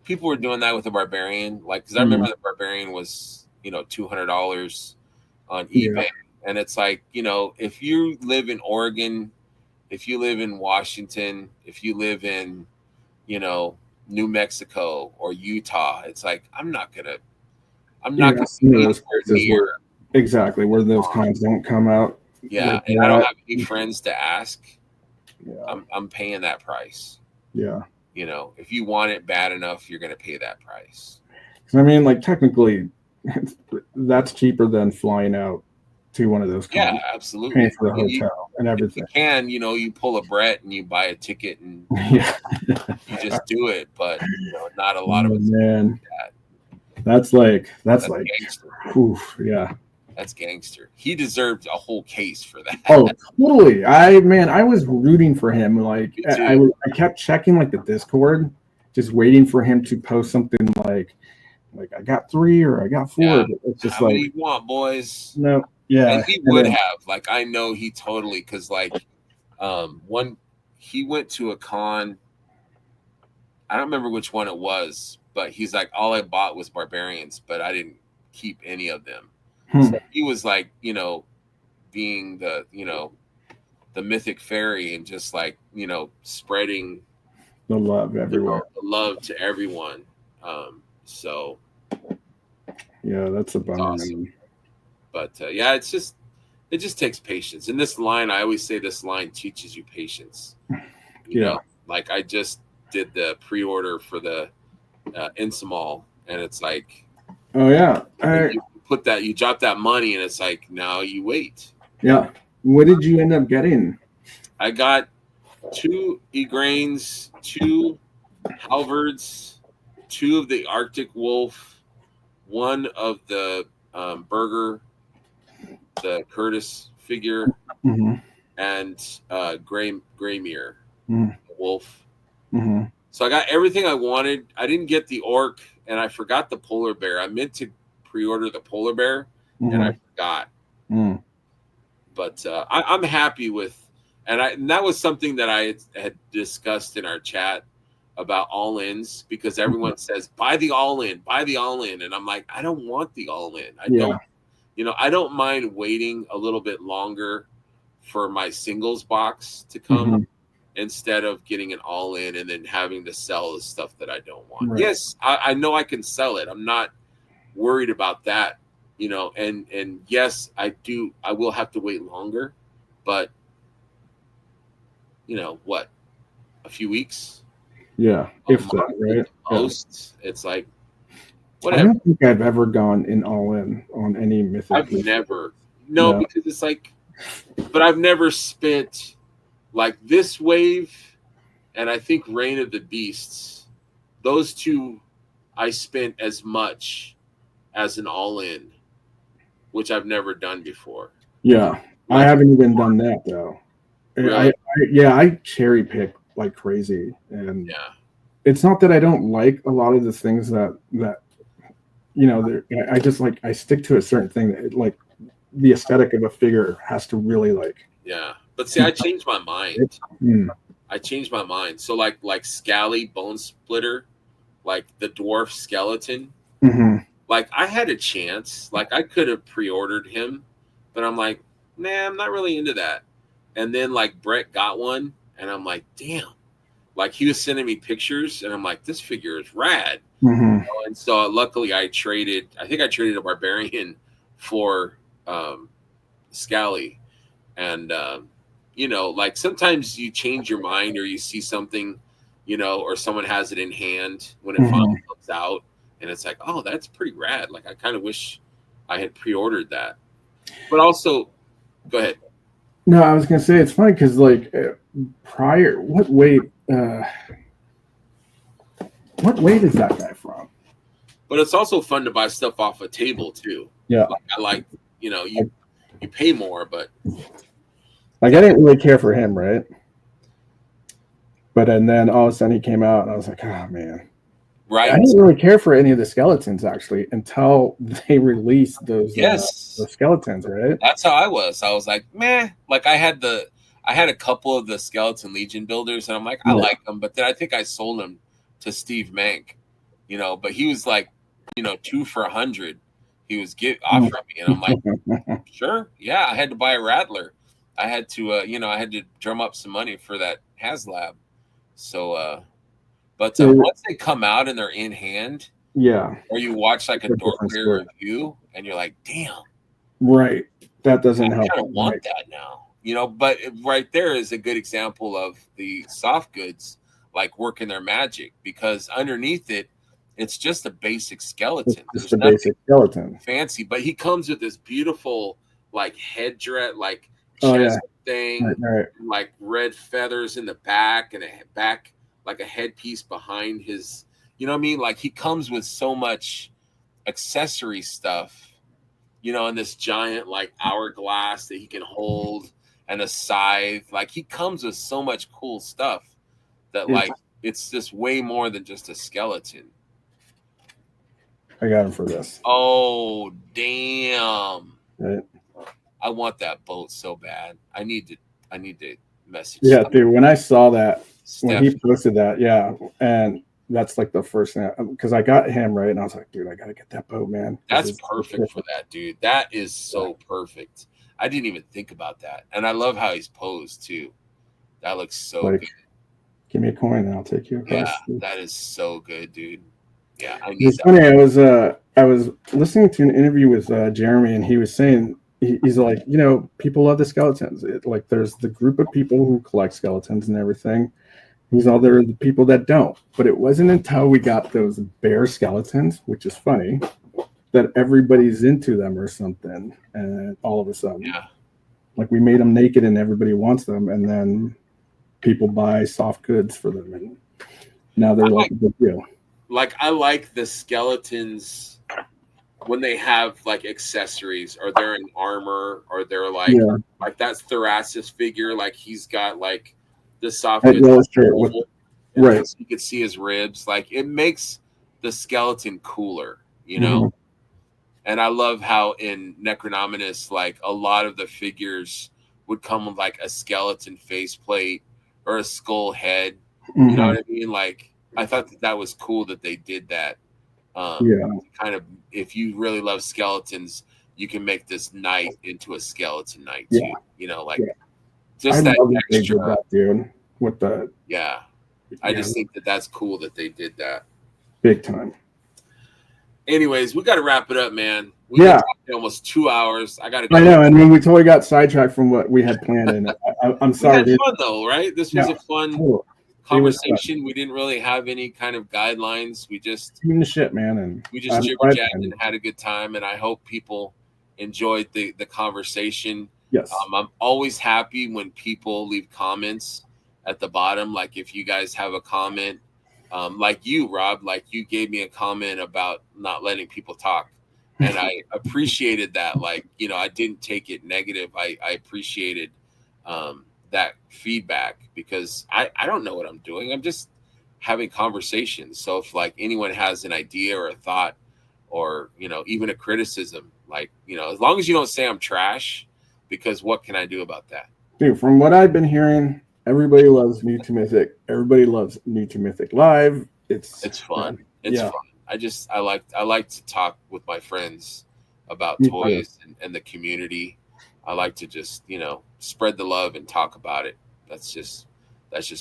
people were doing that with the Barbarian, like because I remember the Barbarian was $200 on eBay, and it's like if you live in Oregon. If you live in Washington, if you live in, New Mexico or Utah, it's like I'm not gonna be those places where exactly where those cons don't come out. Yeah, and I don't have any friends to ask. Yeah. I'm paying that price. Yeah. If you want it bad enough, you're gonna pay that price. I mean, like technically, that's cheaper than flying out to one of those cons. Yeah, absolutely. Paying for the hotel and everything. If you can, you pull a Brett and you buy a ticket and you just do it. But not a lot of us do that. That's like gangster. Oof, yeah. That's gangster. He deserved a whole case for that. Oh, totally. I was rooting for him. Like I kept checking like the Discord, just waiting for him to post something like I got 3 or I got 4. Yeah. It's just how many you want, boys? No. Yeah. And he would have. Like I know he totally, because like he went to a con. I don't remember which one it was, but he's like, all I bought was Barbarians, but I didn't keep any of them. So he was like, being the the mythic fairy and just like spreading the love everywhere, the love to everyone. So yeah, that's a bummer. Awesome. But yeah, it just takes patience. And this line, I always say, this line teaches you patience. You know, like I just did the pre-order for the Insamall, and it's like, oh yeah, you drop that money, and it's like, now you wait. Yeah. What did you end up getting? I got 2 Igraines, 2 Halvards, 2 of the Arctic Wolf, 1 of the Burger, the Curtis figure, and Greymere, Wolf. So I got everything I wanted. I didn't get the Orc, and I forgot the Polar Bear. I meant to pre-order the Polar Bear, and I forgot. But I'm happy with, and that was something that I had discussed in our chat about all-ins, because everyone says buy the all-in, and I'm like, I don't want the all-in. I don't mind waiting a little bit longer for my singles box to come instead of getting an all-in and then having to sell the stuff that I don't want. Right. Yes, I know I can sell it. I'm not worried about that. And yes, I will have to wait longer, but what, a few weeks? Yeah, if that, right? Most, it's like, whatever. I don't think I've ever gone in all in on any Mythic. I've never, because it's like, but I've never spent like this wave, and I think Reign of the Beasts, those 2, I spent as much as an all in, which I've never done before. Yeah, I haven't even done that though. Really? I cherry pick like crazy, and it's not that I don't like a lot of the things that I just like, I stick to a certain thing that like the aesthetic of a figure has to really like Yeah, but see, I changed my mind. Mm. I changed my mind. So like Scally Bone Splitter, like the dwarf skeleton. Mm-hmm. Like I had a chance. Like I could have pre-ordered him, but I'm like, nah, I'm not really into that. And then like Brett got one, and I'm like, damn. Like he was sending me pictures, and I'm like, this figure is rad. Mm-hmm. And so luckily I traded. I think I traded a barbarian for Scally, and like sometimes you change your mind or you see something, or someone has it in hand when it Mm-hmm. finally comes out, and it's like, oh, that's pretty rad. Like I kind of wish I had pre-ordered that. But also, go ahead. No, I was gonna say it's funny because like prior, what weight is that guy from? But it's also fun to buy stuff off a table too. Yeah, Like I like, you pay more, but like I didn't really care for him, right? But and then all of a sudden he came out, and I was like, oh man. I right. didn't really care for any of the skeletons actually until they released those Yes, skeletons, right? that's how I was. I was like, meh. Like I had a couple of the Skeleton Legion builders, and I'm like, I Yeah. like them, but then I think I sold them to Steve Mank, but he was like, 2 for $100. He was offering me, and I'm like, sure, yeah. I had to buy a Rattler. I had to, I had to drum up some money for that HasLab. So, but once they come out and they're in hand, Yeah, or you watch like a it's a different Dortmund story. review, and you're like, damn. Right. That doesn't I help. kind of want that now, but right there is a good example of the soft goods like working their magic, because underneath it, it's just a basic skeleton. It's just There's a nothing basic skeleton. fancy, but he comes with this beautiful like headdress, like Oh yeah. chest thing, Right. like red feathers in the back, and a back like a headpiece behind his. You know what I mean? Like he comes with so much accessory stuff, and this giant like hourglass that he can hold, and a scythe. Like he comes with so much cool stuff that It's, like it's just way more than just a skeleton. I got him for this. Oh damn. Right. I want that boat so bad. I need to message Yeah, dude. When I saw that, when Steph. he posted that, yeah, and that's like the first thing because I got him right, and I was like, dude, I gotta get that boat, man. That's perfect for that, dude. That is so perfect. I didn't even think about that. And I love how he's posed too. That looks so Like, good. give me a coin, and I'll take you Yeah, across. that is so good, dude. Yeah, I need It's that. funny. I was listening to an interview with Jeremy, and he was saying he's like, people love the skeletons. Like, there's the group of people who collect skeletons and everything. He's all there are the people that don't. But it wasn't until we got those bear skeletons, which is funny, that everybody's into them or something. And all of a sudden, Yeah. like we made them naked and everybody wants them, and then people buy soft goods for them, and now they're like a big deal. Like I like the skeletons when they have like accessories, or they're in armor, or they're like Yeah, that's Thrasis figure, like he's got like the soft that goods yellow shirt with and right. you can see his ribs. Like it makes the skeleton cooler, Mm-hmm. And I love how in Necronominus, like a lot of the figures would come with like a skeleton faceplate or a skull head. Mm-hmm. You know what I mean? Like I thought that was cool that they did that. Yeah. Kind of, if you really love skeletons, you can make this knight into a skeleton knight Yeah. too. Yeah. Just I that love that they extra. did that, dude. With the I just think that that's cool that they did that. Big time. Anyways, we got to wrap it up, man. We've been talking almost 2 hours. I got to go. I know, and when we totally got sidetracked from what we had planned, and I'm sorry. We had fun though, right? This was a fun conversation. We didn't really have any kind of guidelines. We just shooting the shit, man, and we just jibber-jabbed and had a good time. And I hope people enjoyed the conversation. Yes. I'm always happy when people leave comments at the bottom. Like if you guys have a comment, like you, Rob, like you gave me a comment about not letting people talk. And I appreciated that. Like, I didn't take it negative. I appreciated that feedback, because I don't know what I'm doing. I'm just having conversations. So if like anyone has an idea or a thought, or, even a criticism, like, as long as you don't say I'm trash, because what can I do about that? Dude, from what I've been hearing, everybody loves New to Mythic. Everybody loves New to Mythic Live. It's fun. It's fun. I like to talk with my friends about Me too. toys and the community. I like to just, spread the love and talk about it. That's just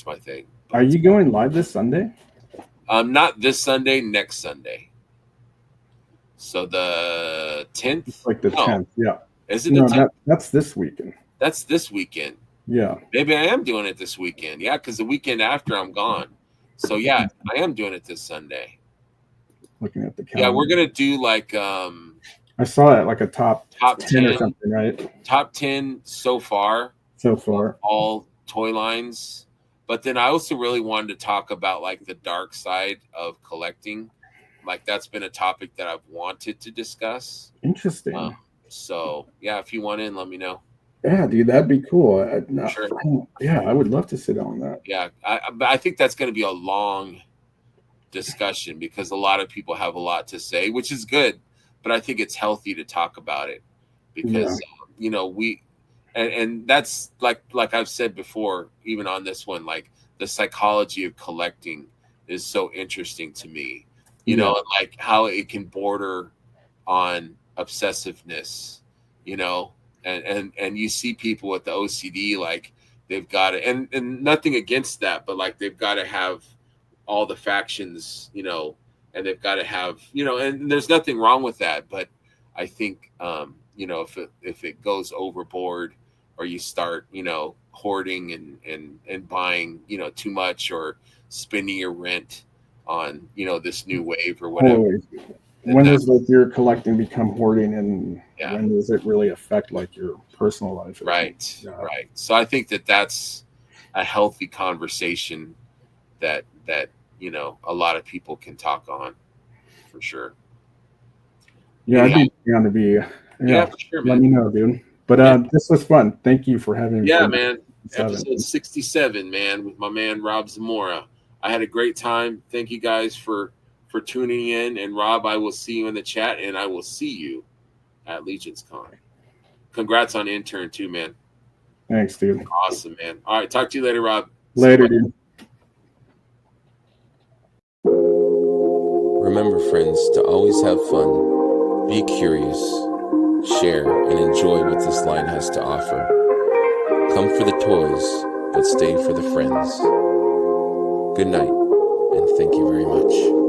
my thing. Are you going live this Sunday? Not this Sunday, next Sunday. So the 10th? It's like the 10th, yeah. Is it the 10th? That's this weekend. That's this weekend. Yeah. Maybe I am doing it this weekend. Yeah, because the weekend after I'm gone. So yeah, I am doing it this Sunday. Looking at the calendar. Yeah, we're gonna do like I saw it like a top 10 or something, right? Top 10 so far. So far. All toy lines. But then I also really wanted to talk about like the dark side of collecting. Like that's been a topic that I've wanted to discuss. Interesting. So yeah, if you want in, let me know. Yeah, dude, that'd be cool. Sure. Yeah, I would love to sit on that. Yeah, I think that's going to be a long discussion because a lot of people have a lot to say, which is good. But I think it's healthy to talk about it because we and that's like I've said before, even on this one, like the psychology of collecting is so interesting to me. You know, and like how it can border on obsessiveness. And you see people with the OCD, like they've got to, and nothing against that, but like they've got to have all the factions, and they've got to have, and there's nothing wrong with that. But I think, if it goes overboard or you start, hoarding and buying, too much or spending your rent on, this new wave or whatever. When does like your collecting become hoarding, and when does it really affect like your personal life? Right. So I think that's a healthy conversation that a lot of people can talk on, for sure. Yeah, I'd be down to be. Yeah, for sure, man. Let me know, dude. But this was fun. Thank you for having me. Yeah, man. Episode 67, man, with my man Rob Zamora. I had a great time. Thank you guys for tuning in. And Rob, I will see you in the chat, and I will see you at Legion's Con. Congrats on intern too, man. Thanks, dude. Awesome, man. All right, talk to you later, Rob. Later, dude. Remember, friends, to always have fun, be curious, share, and enjoy what this line has to offer. Come for the toys, but stay for the friends. Good night, and thank you very much.